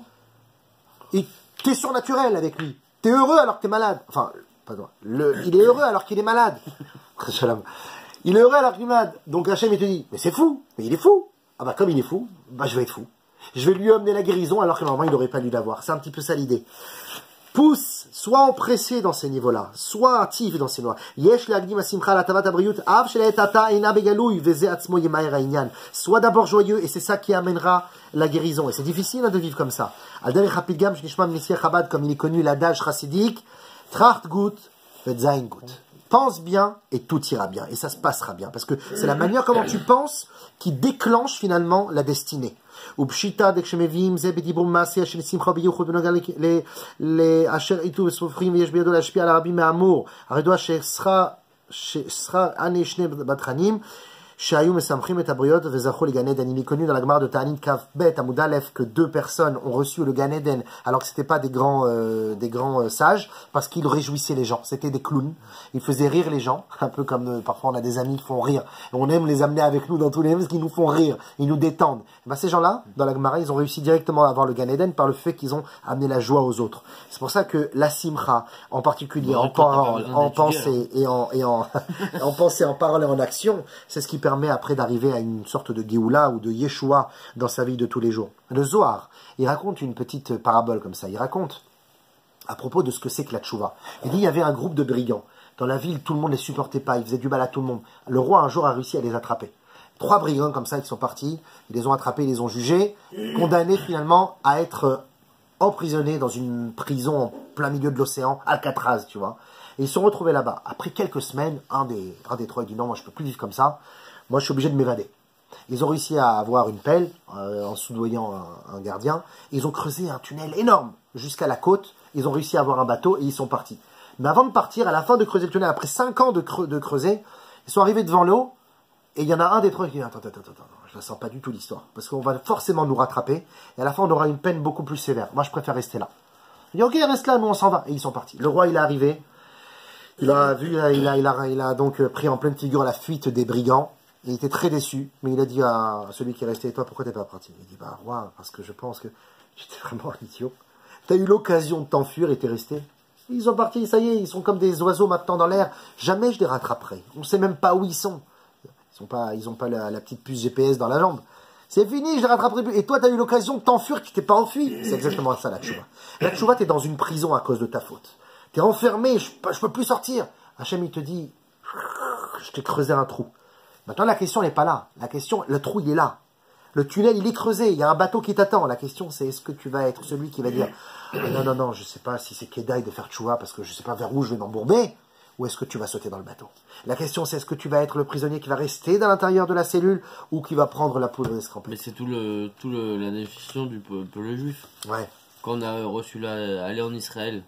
et tu es surnaturel avec lui. Tu es heureux alors que tu es malade. Enfin, pardon, il est heureux alors qu'il est malade. Il est heureux alors qu'il est malade. Donc Hachem, il te dit, mais c'est fou, mais il est fou. Ah bah comme il est fou, bah je vais être fou. Je vais lui amener la guérison alors que normalement il n'aurait pas dû l'avoir. C'est un petit peu ça l'idée. Pousse, sois empressé dans ces niveaux-là, sois actif dans ces niveaux-là. Sois d'abord joyeux et c'est ça qui amènera la guérison. Et c'est difficile de vivre comme ça. Comme il est connu l'adage chassidique, Tracht gut, Zain gut. Pense bien et tout ira bien. Et ça se passera bien. Parce que c'est la manière comment tu penses qui déclenche finalement la destinée. ופשיטה דכשמביאים זה בדיבור מעשי של שמחה וביוחד בנוגע לאשר איתו וסופרים ויש בידו להשפיע על הרבים מהאמור. הרי ידוע ששכר עני שני בתכנים שהיו משמחים את הבריות וזכו לגן עדן. Il est connu dans la Gemara de Ta'anit Kaf Bet Amud Aleph que deux personnes ont reçu le Gan Eden alors que c'était pas des grands sages parce qu'ils réjouissaient les gens. C'était des clowns. Ils faisaient rire les gens, un peu comme parfois on a des amis qui font rire. Et on aime les amener avec nous dans tous les mêmes parce qu'ils nous font rire, ils nous détendent. Et ben ces gens-là, dans la Gemara, ils ont réussi directement à avoir le Gan Eden par le fait qu'ils ont amené la joie aux autres. C'est pour ça que la simcha, en particulier en pensée et en pensée, en parole et en action, c'est ce qui permet après d'arriver à une sorte de Géoula ou de Yeshua dans sa vie de tous les jours. Le Zohar, il raconte une petite parabole comme ça. Il raconte à propos de ce que c'est que la tchouva. Il dit il y avait un groupe de brigands. Dans la ville, tout le monde ne les supportait pas. Ils faisaient du mal à tout le monde. Le roi, un jour, a réussi à les attraper. 3 brigands comme ça, ils sont partis. Ils les ont attrapés, ils les ont jugés, condamnés finalement à être emprisonnés dans une prison en plein milieu de l'océan, Alcatraz, tu vois. Et ils se sont retrouvés là-bas. Après quelques semaines, un des 3 dit non, moi je peux plus vivre comme ça. Moi je suis obligé de m'évader. Ils ont réussi à avoir une pelle en soudoyant un gardien. Ils ont creusé un tunnel énorme jusqu'à la côte. Ils ont réussi à avoir un bateau et ils sont partis. Mais avant de partir, à la fin de creuser le tunnel, après 5 ans de creuser, ils sont arrivés devant l'eau. Et il y en a un des 3 qui dit attends, je ne sens pas du tout l'histoire. Parce qu'on va forcément nous rattraper. Et à la fin, on aura une peine beaucoup plus sévère. Moi, je préfère rester là. Il dit ok, reste là, nous on s'en va. Et ils sont partis. Le roi, il est arrivé. Il a donc pris en pleine figure la fuite des brigands. Il était très déçu. Mais il a dit à celui qui est resté, toi, pourquoi t'es pas parti? Il dit bah, roi, parce que je pense que j'étais vraiment un idiot. T'as eu l'occasion de t'enfuir et t'es resté. Ils sont partis, ça y est, ils sont comme des oiseaux maintenant dans l'air. Jamais je les rattraperai. On ne sait même pas où ils sont. Ils n'ont pas la petite puce GPS dans la jambe. C'est fini, je les rattraperai plus. Et toi, tu as eu l'occasion de t'enfuir, tu t'es pas enfui. C'est exactement ça, la tchouva. La tchouva, tu es dans une prison à cause de ta faute. Tu es enfermé, je peux plus sortir. Hachem, il te dit, je t'ai creusé un trou. Maintenant, la question n'est pas là. La question, le trou, il est là. Le tunnel, il est creusé. Il y a un bateau qui t'attend. La question, c'est est-ce que tu vas être celui qui va dire non, je sais pas si c'est Kedaï de faire tchouva parce que je sais pas vers où je vais m'embourber. Ou est-ce que tu vas sauter dans le bateau? La question, c'est est-ce que tu vas être le prisonnier qui va rester dans l'intérieur de la cellule ou qui va prendre la poudre escampée? Mais c'est la définition du peuple juif. Ouais. Quand on a reçu aller en Israël,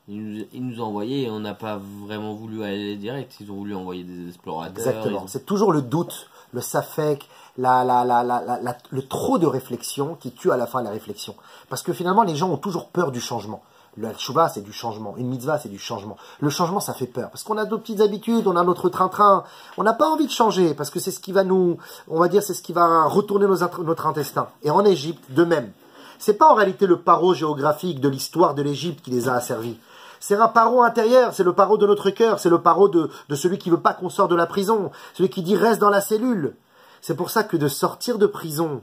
ils nous ont envoyé et on n'a pas vraiment voulu aller direct. Ils ont voulu envoyer des explorateurs. Exactement. C'est toujours le doute, le safek, le trop de réflexion qui tue à la fin la réflexion. Parce que finalement, les gens ont toujours peur du changement. La tchouva, c'est du changement. Une mitzvah, c'est du changement. Le changement, ça fait peur. Parce qu'on a d'autres petites habitudes, on a notre train-train. On n'a pas envie de changer, parce que c'est ce qui va nous, on va dire, c'est ce qui va retourner notre intestin. Et en Égypte, de même. C'est pas en réalité le paro géographique de l'histoire de l'Égypte qui les a asservis. C'est un paro intérieur, c'est le paro de notre cœur, c'est le paro de celui qui veut pas qu'on sorte de la prison, celui qui dit reste dans la cellule. C'est pour ça que de sortir de prison,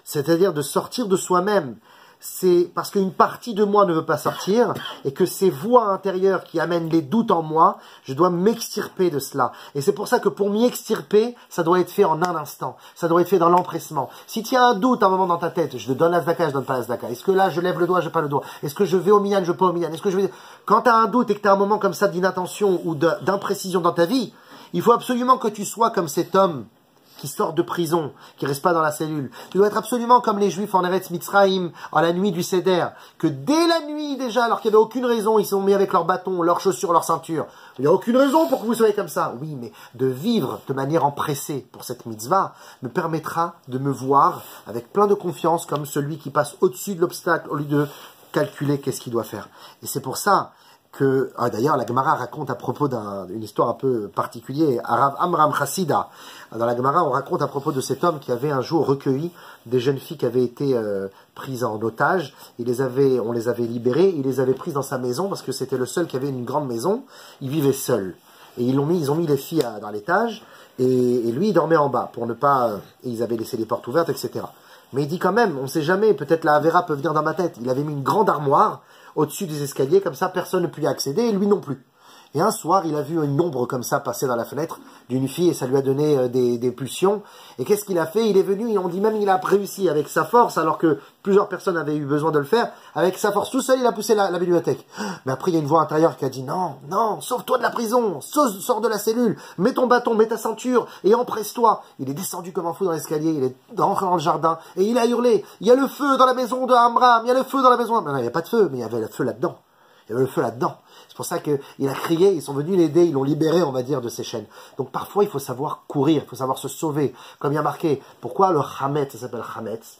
c'est-à-dire de sortir de soi-même, c'est parce qu'une partie de moi ne veut pas sortir et que ces voix intérieures qui amènent les doutes en moi, je dois m'extirper de cela. Et c'est pour ça que pour m'y extirper, ça doit être fait en un instant. Ça doit être fait dans l'empressement. Si tu as un doute à un moment dans ta tête, je te donne la zdaka, je donne pas la zdaka. Est-ce que là, je lève le doigt, je pas le doigt? Est-ce que je vais au minyan, je vais pas au minyan? Est-ce que je vais... Quand tu as un doute et que tu as un moment comme ça d'inattention ou d'imprécision dans ta vie, il faut absolument que tu sois comme cet homme qui sort de prison, qui reste pas dans la cellule. Tu dois être absolument comme les Juifs en Eretz Mitzrayim, en la nuit du Seder, que dès la nuit déjà, alors qu'il n'y avait aucune raison, ils sont mis avec leurs bâtons, leurs chaussures, leurs ceintures. Il n'y a aucune raison pour que vous soyez comme ça. Oui, mais de vivre de manière empressée pour cette mitzvah me permettra de me voir avec plein de confiance comme celui qui passe au-dessus de l'obstacle au lieu de calculer qu'est-ce qu'il doit faire. Et c'est pour ça que, d'ailleurs, la Gemara raconte à propos d'une histoire un peu particulière, Arav Amram Chassida. Dans la Gemara, on raconte à propos de cet homme qui avait un jour recueilli des jeunes filles qui avaient été prises en otage. On les avait libérées, il les avait prises dans sa maison parce que c'était le seul qui avait une grande maison. Il vivait seul. Et ils ont mis les filles dans l'étage et lui, il dormait en bas pour ne pas, et ils avaient laissé les portes ouvertes, etc. Mais il dit quand même, on ne sait jamais, peut-être la Avera peut venir dans ma tête. Il avait mis une grande armoire au-dessus des escaliers, comme ça personne ne pouvait y accéder, et lui non plus. Et un soir, il a vu une ombre comme ça passer dans la fenêtre d'une fille, et ça lui a donné des pulsions. Et qu'est-ce qu'il a fait? Il est venu, et on dit même il a réussi avec sa force, alors que plusieurs personnes avaient eu besoin de le faire. Avec sa force, tout seul, il a poussé la bibliothèque. Mais après, il y a une voix intérieure qui a dit non, non, sauve-toi de la prison, sors de la cellule, mets ton bâton, mets ta ceinture, et empresse-toi. Il est descendu comme un fou dans l'escalier, il est rentré dans le jardin, et il a hurlé, il y a le feu dans la maison de Amram, il y a le feu dans la maison. Non, il n'y a pas de feu, mais il y avait le feu là-dedans. Il y avait le feu là-dedans. C'est pour ça qu'il a crié, ils sont venus l'aider, ils l'ont libéré, on va dire, de ses chaînes. Donc parfois, il faut savoir courir, il faut savoir se sauver. Comme il y a marqué, pourquoi le chametz, ça s'appelle chametz?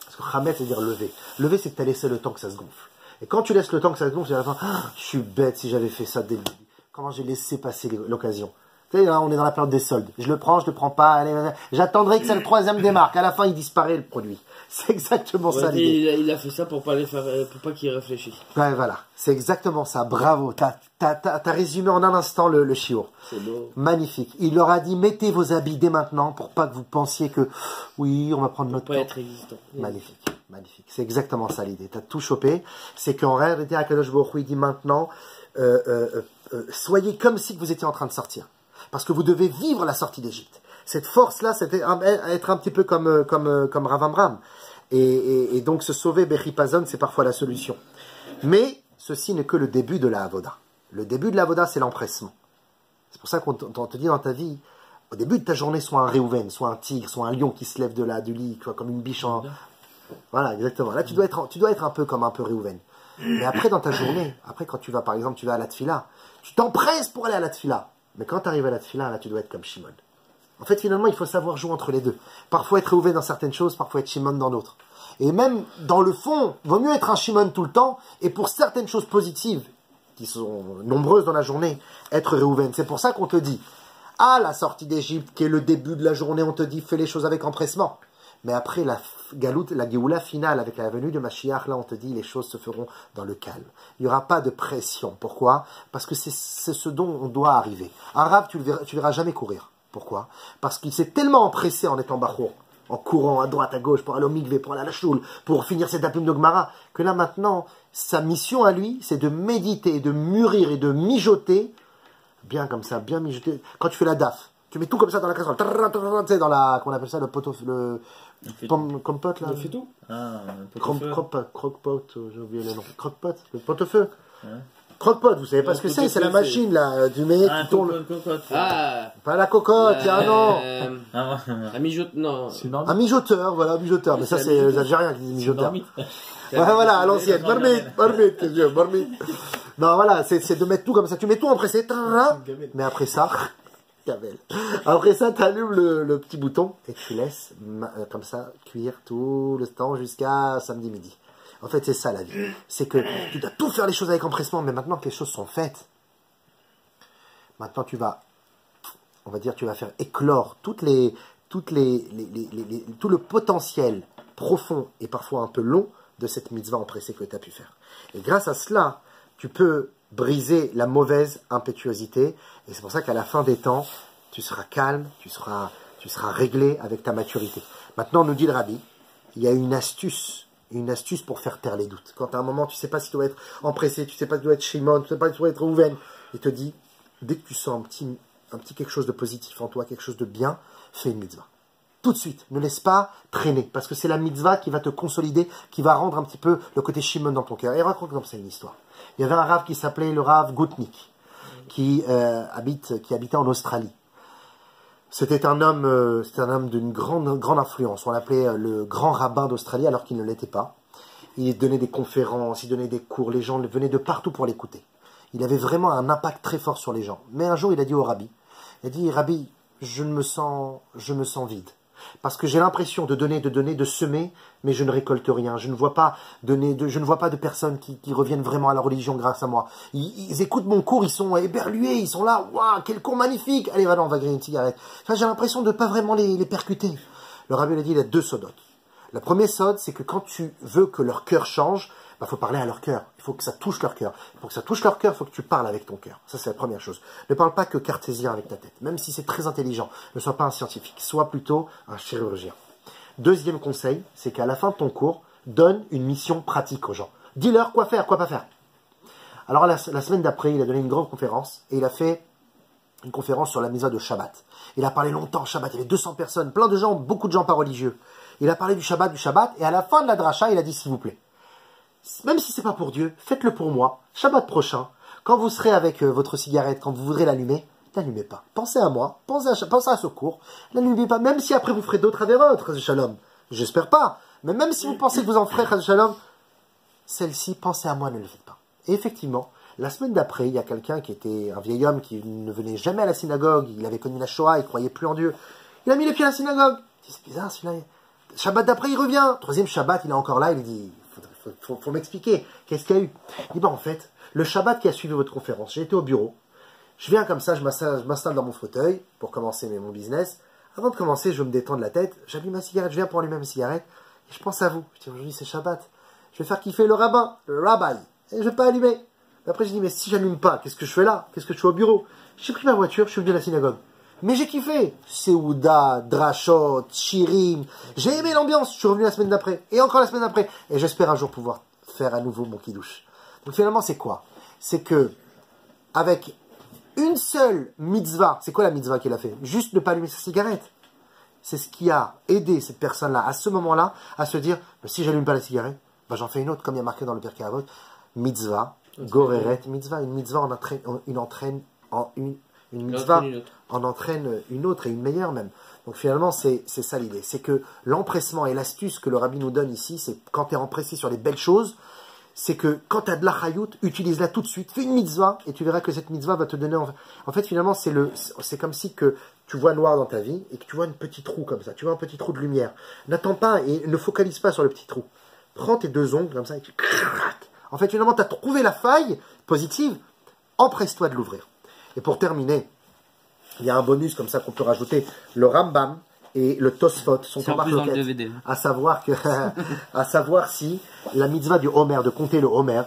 Parce que chametz, c'est dire lever. Lever, c'est que tu as laissé le temps que ça se gonfle. Et quand tu laisses le temps que ça se gonfle, tu vas à la fin, je suis bête si j'avais fait ça dès le début. Comment j'ai laissé passer l'occasion? Tu sais, là, on est dans la période des soldes. Je le prends pas, allez, j'attendrai que c'est le troisième démarque. À la fin, il disparaît le produit. C'est exactement ça l'idée. Il a fait ça pour pas qu'il réfléchisse. Ouais, voilà. C'est exactement ça. Bravo. T'as résumé en un instant le shiur. C'est beau. Magnifique. Il leur a dit, mettez vos habits dès maintenant pour pas que vous pensiez que, oui, on va prendre notre temps. Pas être résistant. Magnifique. Magnifique. C'est exactement ça l'idée. T'as tout chopé. C'est qu'en réalité, Akadosh Baruch Hu, il dit maintenant, soyez comme si vous étiez en train de sortir. Parce que vous devez vivre la sortie d'Égypte. Cette force-là, c'est être un petit peu comme Rav Amram. Et donc se sauver, Bechipazon, c'est parfois la solution. Mais ceci n'est que le début de la Avoda. Le début de la Avoda, c'est l'empressement. C'est pour ça qu'on te dit dans ta vie, au début de ta journée, sois un Réhouven, soit un tigre, soit un lion qui se lève du lit, comme une biche en... Voilà, exactement. Là, tu dois être un peu comme un peu Réhouven. Mais après, dans ta journée, après quand tu vas, par exemple, tu vas à la Tfila, tu t'empresses pour aller à la Tfila. Mais quand tu arrives à la Tfila, là, tu dois être comme Shimon. En fait, finalement, il faut savoir jouer entre les deux. Parfois être Réhouven dans certaines choses, parfois être Shimon dans d'autres. Et même, dans le fond, vaut mieux être un Shimon tout le temps, et pour certaines choses positives, qui sont nombreuses dans la journée, être Réhouven. C'est pour ça qu'on te dit, à la sortie d'Égypte, qui est le début de la journée, on te dit, fais les choses avec empressement. Mais après la galoute, la Géoula finale, avec la venue de Mashiach, là, on te dit, les choses se feront dans le calme. Il n'y aura pas de pression. Pourquoi? Parce que c'est ce dont on doit arriver. Un rave, tu verras jamais courir. Pourquoi? Parce qu'il s'est tellement empressé en étant bachour, en courant à droite, à gauche, pour aller au mikvé, pour aller à la choule, pour finir ses dapim de Gemara, que là maintenant, sa mission à lui, c'est de méditer, de mûrir et de mijoter, bien comme ça, bien mijoter. Quand tu fais la daf, tu mets tout comme ça dans la casserole, tu sais, dans la, comment on appelle ça, le poteau, compote là. On fait tout. Ah, Croque-pot, j'ai oublié le nom. Croque-pot, le pot-au-feu. Ouais. Croque-pot, vous savez pas ce que c'est la machine là, du mec qui tourne. Ah, pas la cocotte, il y a un an. Un mijoteur, non. Un mijoteur, voilà, un mijoteur. Mais ça, c'est les Algériens qui disent mijoteur. Ouais, voilà, à l'ancienne. Marmite. Non, voilà, c'est de mettre tout comme ça. Tu mets tout en pressé. Mais après ça, après ça, tu allumes le petit bouton et tu laisses comme ça cuire tout le temps jusqu'à samedi midi. En fait, c'est ça la vie. C'est que tu dois tout faire les choses avec empressement, mais maintenant que les choses sont faites, maintenant tu vas, on va dire, tu vas faire éclore tout le potentiel profond et parfois un peu long de cette mitzvah empressée que tu as pu faire. Et grâce à cela, tu peux briser la mauvaise impétuosité. Et c'est pour ça qu'à la fin des temps, tu seras calme, tu seras réglé avec ta maturité. Maintenant, nous dit le Rabbi, il y a une astuce pour faire taire les doutes. Quand à un moment, tu ne sais pas si tu dois être empressé, tu ne sais pas si tu dois être Shimon, tu ne sais pas si tu dois être Rouven, il te dit, dès que tu sens un petit quelque chose de positif en toi, quelque chose de bien, fais une mitzvah. Tout de suite, ne laisse pas traîner, parce que c'est la mitzvah qui va te consolider, qui va rendre un petit peu le côté Shimon dans ton cœur. Et raconte comme ça une histoire. Il y avait un rave qui s'appelait le rave Gutnik, qui habitait en Australie. C'était un homme d'une grande influence. On l'appelait le grand rabbin d'Australie, alors qu'il ne l'était pas. Il donnait des conférences, il donnait des cours, les gens venaient de partout pour l'écouter. Il avait vraiment un impact très fort sur les gens. Mais un jour, il a dit au Rabbi, Rabbi, je me sens vide. Parce que j'ai l'impression de donner, de semer, mais je ne récolte rien. Je ne vois pas de personnes qui reviennent vraiment à la religion grâce à moi. Ils écoutent mon cours, ils sont éberlués, ils sont là, waouh, quel cours magnifique. Allez, voilà, on va griller une cigarette. Enfin, j'ai l'impression de ne pas vraiment les percuter. Le Rabbi a dit, il a deux sodotes. La première sode, c'est que quand tu veux que leur cœur change, il faut parler à leur cœur. Il faut que ça touche leur cœur. Pour que ça touche leur cœur, il faut que tu parles avec ton cœur. Ça, c'est la première chose. Ne parle pas que cartésien avec ta tête. Même si c'est très intelligent, ne sois pas un scientifique. Sois plutôt un chirurgien. Deuxième conseil, c'est qu'à la fin de ton cours, donne une mission pratique aux gens. Dis-leur quoi faire, quoi pas faire. Alors, la semaine d'après, il a donné une grande conférence et il a fait une conférence sur la mitzvah de Shabbat. Il a parlé longtemps Shabbat. Il y avait 200 personnes, plein de gens, beaucoup de gens pas religieux. Il a parlé du Shabbat, et à la fin de la dracha, il a dit, s'il vous plaît, même si c'est pas pour Dieu, faites-le pour moi. Shabbat prochain, quand vous serez avec votre cigarette, quand vous voudrez l'allumer, n'allumez pas. Pensez à moi, pensez à ce cours, n'allumez pas, même si après vous ferez d'autres avérotes, Shalom. J'espère pas, mais même si vous pensez que vous en ferez, Shalom, celle-ci, pensez à moi, ne le faites pas. Et effectivement, la semaine d'après, il y a quelqu'un qui était un vieil homme qui ne venait jamais à la synagogue, il avait connu la Shoah, il croyait plus en Dieu. Il a mis les pieds à la synagogue. C'est bizarre, celui-là. Shabbat d'après, il revient. Troisième Shabbat, il est encore là, il dit, faut m'expliquer, qu'est-ce qu'il y a eu? Il dit, en fait, le Shabbat qui a suivi votre conférence, j'ai été au bureau, je viens comme ça, je m'installe dans mon fauteuil pour commencer mon business. Avant de commencer, je me détends de la tête, j'allume ma cigarette, je viens pour allumer ma cigarette, et je pense à vous. Je dis, aujourd'hui c'est Shabbat, je vais faire kiffer le rabbin, le rabbi, et je vais pas allumer. Après, je dis, mais si j'allume pas, qu'est-ce que je fais là? Qu'est-ce que je fais au bureau? J'ai pris ma voiture, je suis venu à la synagogue. Mais j'ai kiffé. Seouda, Drashot, Shirim. J'ai aimé l'ambiance. Je suis revenu la semaine d'après. Et encore la semaine d'après. Et j'espère un jour pouvoir faire à nouveau mon kidouche. Donc finalement, c'est quoi? C'est que, avec une seule mitzvah, c'est quoi la mitzvah qu'il a fait? Juste ne pas allumer sa cigarette. C'est ce qui a aidé cette personne-là, à ce moment-là, à se dire, si j'allume pas la cigarette, j'en fais une autre, comme il y a marqué dans le Pirkei Avot. Mitzvah, goreret, mitzvah. Une mitzvah une mitzvah en entraîne une autre et une meilleure même. Donc finalement, c'est ça l'idée. C'est que l'empressement et l'astuce que le Rabbi nous donne ici, c'est quand tu es empressé sur les belles choses, c'est que quand tu as de la chayout, utilise-la tout de suite, fais une mitzvah, et tu verras que cette mitzvah va te donner... En fait, finalement, c'est comme si que tu vois noir dans ta vie, et que tu vois un petit trou comme ça, tu vois un petit trou de lumière. N'attends pas et ne focalise pas sur le petit trou. Prends tes deux ongles comme ça, et tu craques. En fait, finalement, tu as trouvé la faille positive, empresse-toi de l'ouvrir. Et pour terminer, il y a un bonus comme ça qu'on peut rajouter. Le Rambam et le Tosfot sont en marloquette, à savoir si la mitzvah du Homer, de compter le Homer,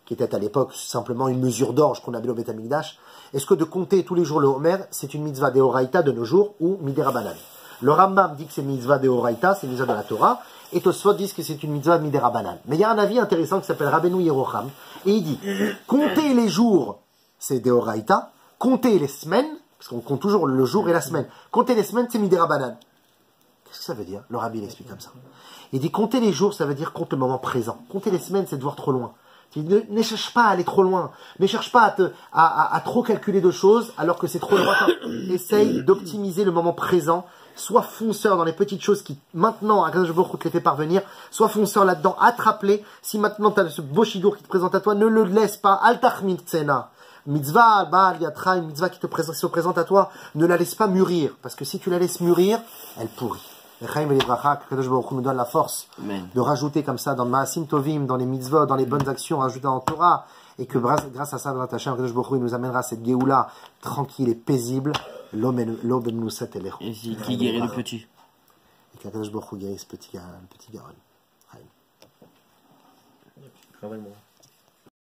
qui était à l'époque simplement une mesure d'orge qu'on avait au Beth Amikdash, est-ce que de compter tous les jours le Homer, c'est une mitzvah d'Eoraïta de nos jours ou Miderabanan? Le Rambam dit que c'est mitzvah d'Eoraïta, c'est mitzvah de la Torah, et Tosfot dit que c'est une mitzvah Miderabanan. Mais il y a un avis intéressant qui s'appelle Rabbeinu Yeroham, et il dit, compter les jours, c'est d'Eoraïta, compter les semaines, parce qu'on compte toujours le jour et la semaine. Compter les semaines, c'est Miderabanan. Qu'est-ce que ça veut dire? Le Rabbi l'explique comme ça. Il dit compter les jours, ça veut dire compte le moment présent. Compter les semaines, c'est de voir trop loin. Ne cherche pas à aller trop loin. Ne cherche pas à trop calculer de choses alors que c'est trop lointain. Essaye d'optimiser le moment présent. Sois fonceur dans les petites choses qui, maintenant, à je te les fait parvenir. Sois fonceur là-dedans. Attrape-les. Si maintenant tu as ce beau shigur qui te présente à toi, ne le laisse pas. Altachmin tsena. Mitzvah, Baal, Yatra, une mitzvah qui se présente à toi, ne la laisse pas mûrir. Parce que si tu la laisses mûrir, elle pourrit. Chaim et les bracha, que Kadosh Baruch Hu nous donne la force Amen. de rajouter comme ça dans Maasim Tovim, dans les mitzvot, dans les bonnes actions, rajouter en Torah, et que grâce à ça, dans Hashem, Kadosh Baruch Hu il nous amènera à cette Géoula tranquille et paisible. L'homme nous sait et Et c'est qui guérit le petit. Et que Kadosh Baruch Hu guérisse le petit Garon. Travaille moi.